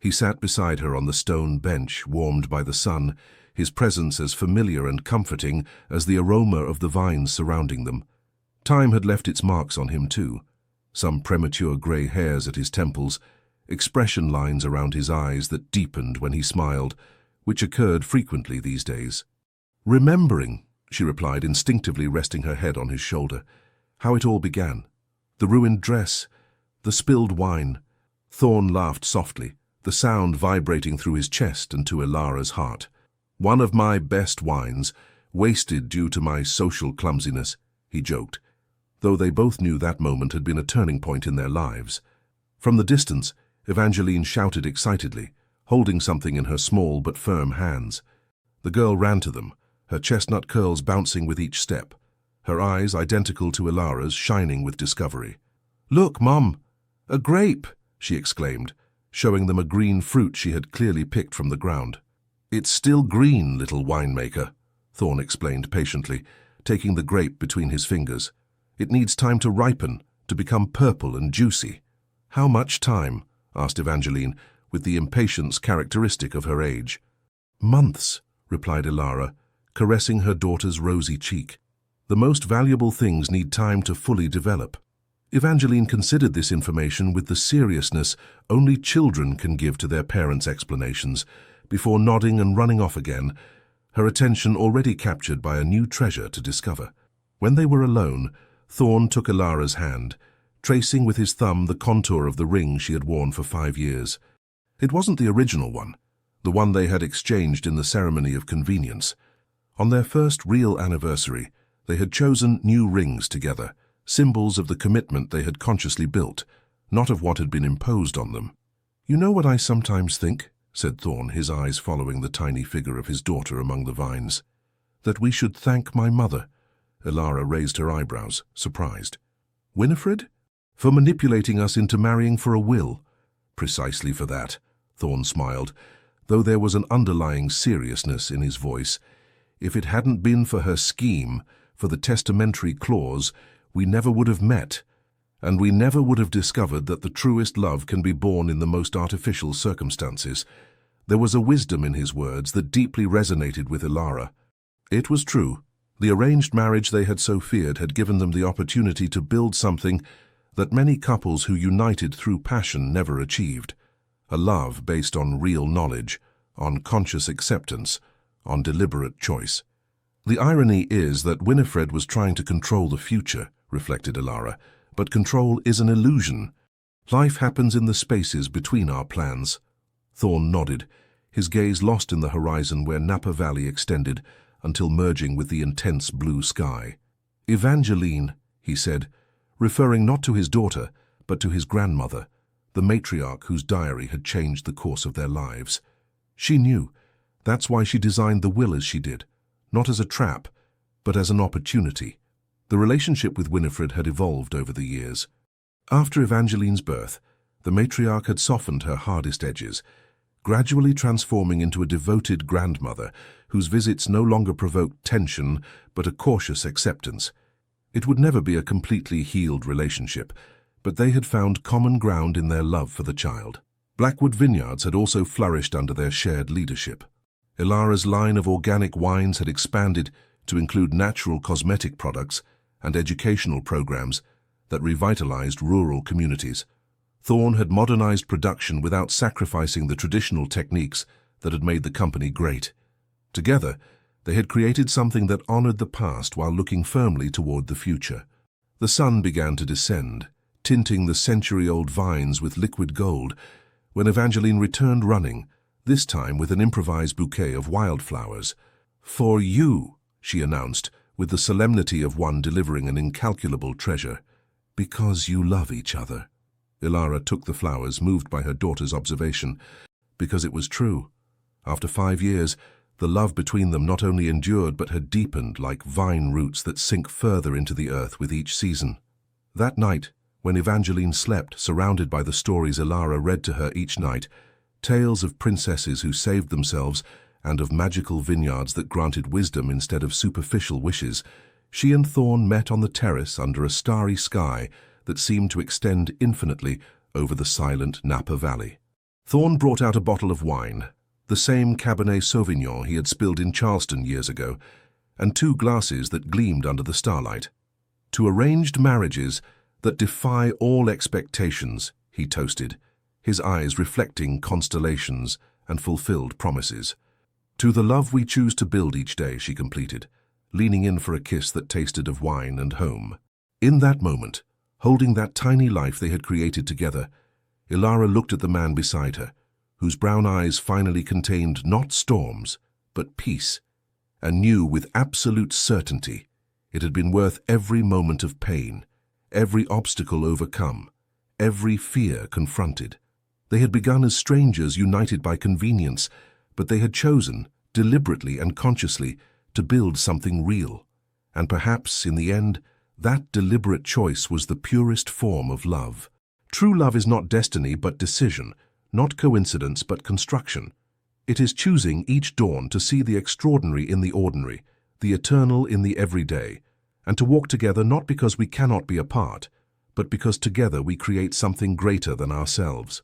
Speaker 1: He sat beside her on the stone bench, warmed by the sun, his presence as familiar and comforting as the aroma of the vines surrounding them. Time had left its marks on him too, some premature grey hairs at his temples, expression lines around his eyes that deepened when he smiled, which occurred frequently these days. "Remembering," she replied, instinctively resting her head on his shoulder, "how it all began. The ruined dress, the spilled wine." Thorn laughed softly, the sound vibrating through his chest and to Ilara's heart. "One of my best wines, wasted due to my social clumsiness," he joked, though they both knew that moment had been a turning point in their lives. From the distance, Evangeline shouted excitedly, holding something in her small but firm hands. The girl ran to them, her chestnut curls bouncing with each step, her eyes identical to Ilara's, shining with discovery. "Look, Mum! A grape!" she exclaimed, showing them a green fruit she had clearly picked from the ground. "It's still green, little winemaker," Thorn explained patiently, taking the grape between his fingers. "It needs time to ripen, to become purple and juicy." "How much time?" asked Evangeline, with the impatience characteristic of her age. "Months," replied Ilara, caressing her daughter's rosy cheek. "The most valuable things need time to fully develop." Evangeline considered this information with the seriousness only children can give to their parents' explanations, before nodding and running off again, her attention already captured by a new treasure to discover. When they were alone, Thorn took Ilara's hand, tracing with his thumb the contour of the ring she had worn for 5 years. It wasn't the original one, the one they had exchanged in the ceremony of convenience. On their first real anniversary, they had chosen new rings together, symbols of the commitment they had consciously built, not of what had been imposed on them. "You know what I sometimes think?" said Thorn, his eyes following the tiny figure of his daughter among the vines. "That we should thank my mother." Ilara raised her eyebrows, surprised. "Winifred? For manipulating us into marrying for a will?" "Precisely for that," Thorn smiled, though there was an underlying seriousness in his voice. "If it hadn't been for her scheme, for the testamentary clause, we never would have met, and we never would have discovered that the truest love can be born in the most artificial circumstances." There was a wisdom in his words that deeply resonated with Ilara. It was true. The arranged marriage they had so feared had given them the opportunity to build something that many couples who united through passion never achieved. A love based on real knowledge, on conscious acceptance, on deliberate choice. "The irony is that Winifred was trying to control the future," reflected Ilara, "but control is an illusion. Life happens in the spaces between our plans." Thorn nodded, his gaze lost in the horizon where Napa Valley extended until merging with the intense blue sky. "Evangeline," he said, referring not to his daughter, but to his grandmother, the matriarch whose diary had changed the course of their lives. She knew. That's why she designed the will as she did, not as a trap, but as an opportunity. The relationship with Winifred had evolved over the years. After Evangeline's birth, the matriarch had softened her hardest edges, gradually transforming into a devoted grandmother whose visits no longer provoked tension but a cautious acceptance. It would never be a completely healed relationship, but they had found common ground in their love for the child. Blackwood Vineyards had also flourished under their shared leadership. Ilara's line of organic wines had expanded to include natural cosmetic products and educational programs that revitalized rural communities. Thorn had modernized production without sacrificing the traditional techniques that had made the company great. Together, they had created something that honored the past while looking firmly toward the future. The sun began to descend, tinting the century-old vines with liquid gold, when Evangeline returned running, this time with an improvised bouquet of wildflowers. "For you," she announced, with the solemnity of one delivering an incalculable treasure. "Because you love each other." Ilara took the flowers, moved by her daughter's observation, because it was true. After 5 years, the love between them not only endured but had deepened like vine roots that sink further into the earth with each season. That night, when Evangeline slept, surrounded by the stories Ilara read to her each night, tales of princesses who saved themselves and of magical vineyards that granted wisdom instead of superficial wishes, she and Thorn met on the terrace under a starry sky that seemed to extend infinitely over the silent Napa Valley. Thorn brought out a bottle of wine, the same Cabernet Sauvignon he had spilled in Charleston years ago, and 2 glasses that gleamed under the starlight. "To arranged marriages that defy all expectations," he toasted, his eyes reflecting constellations and fulfilled promises. "To the love we choose to build each day," she completed, leaning in for a kiss that tasted of wine and home. In that moment, holding that tiny life they had created together, Ilara looked at the man beside her, whose brown eyes finally contained not storms, but peace, and knew with absolute certainty it had been worth every moment of pain, every obstacle overcome, every fear confronted. They had begun as strangers united by convenience, but they had chosen, deliberately and consciously, to build something real. And perhaps, in the end, that deliberate choice was the purest form of love. True love is not destiny but decision, not coincidence but construction. It is choosing each dawn to see the extraordinary in the ordinary, the eternal in the everyday, and to walk together not because we cannot be apart, but because together we create something greater than ourselves.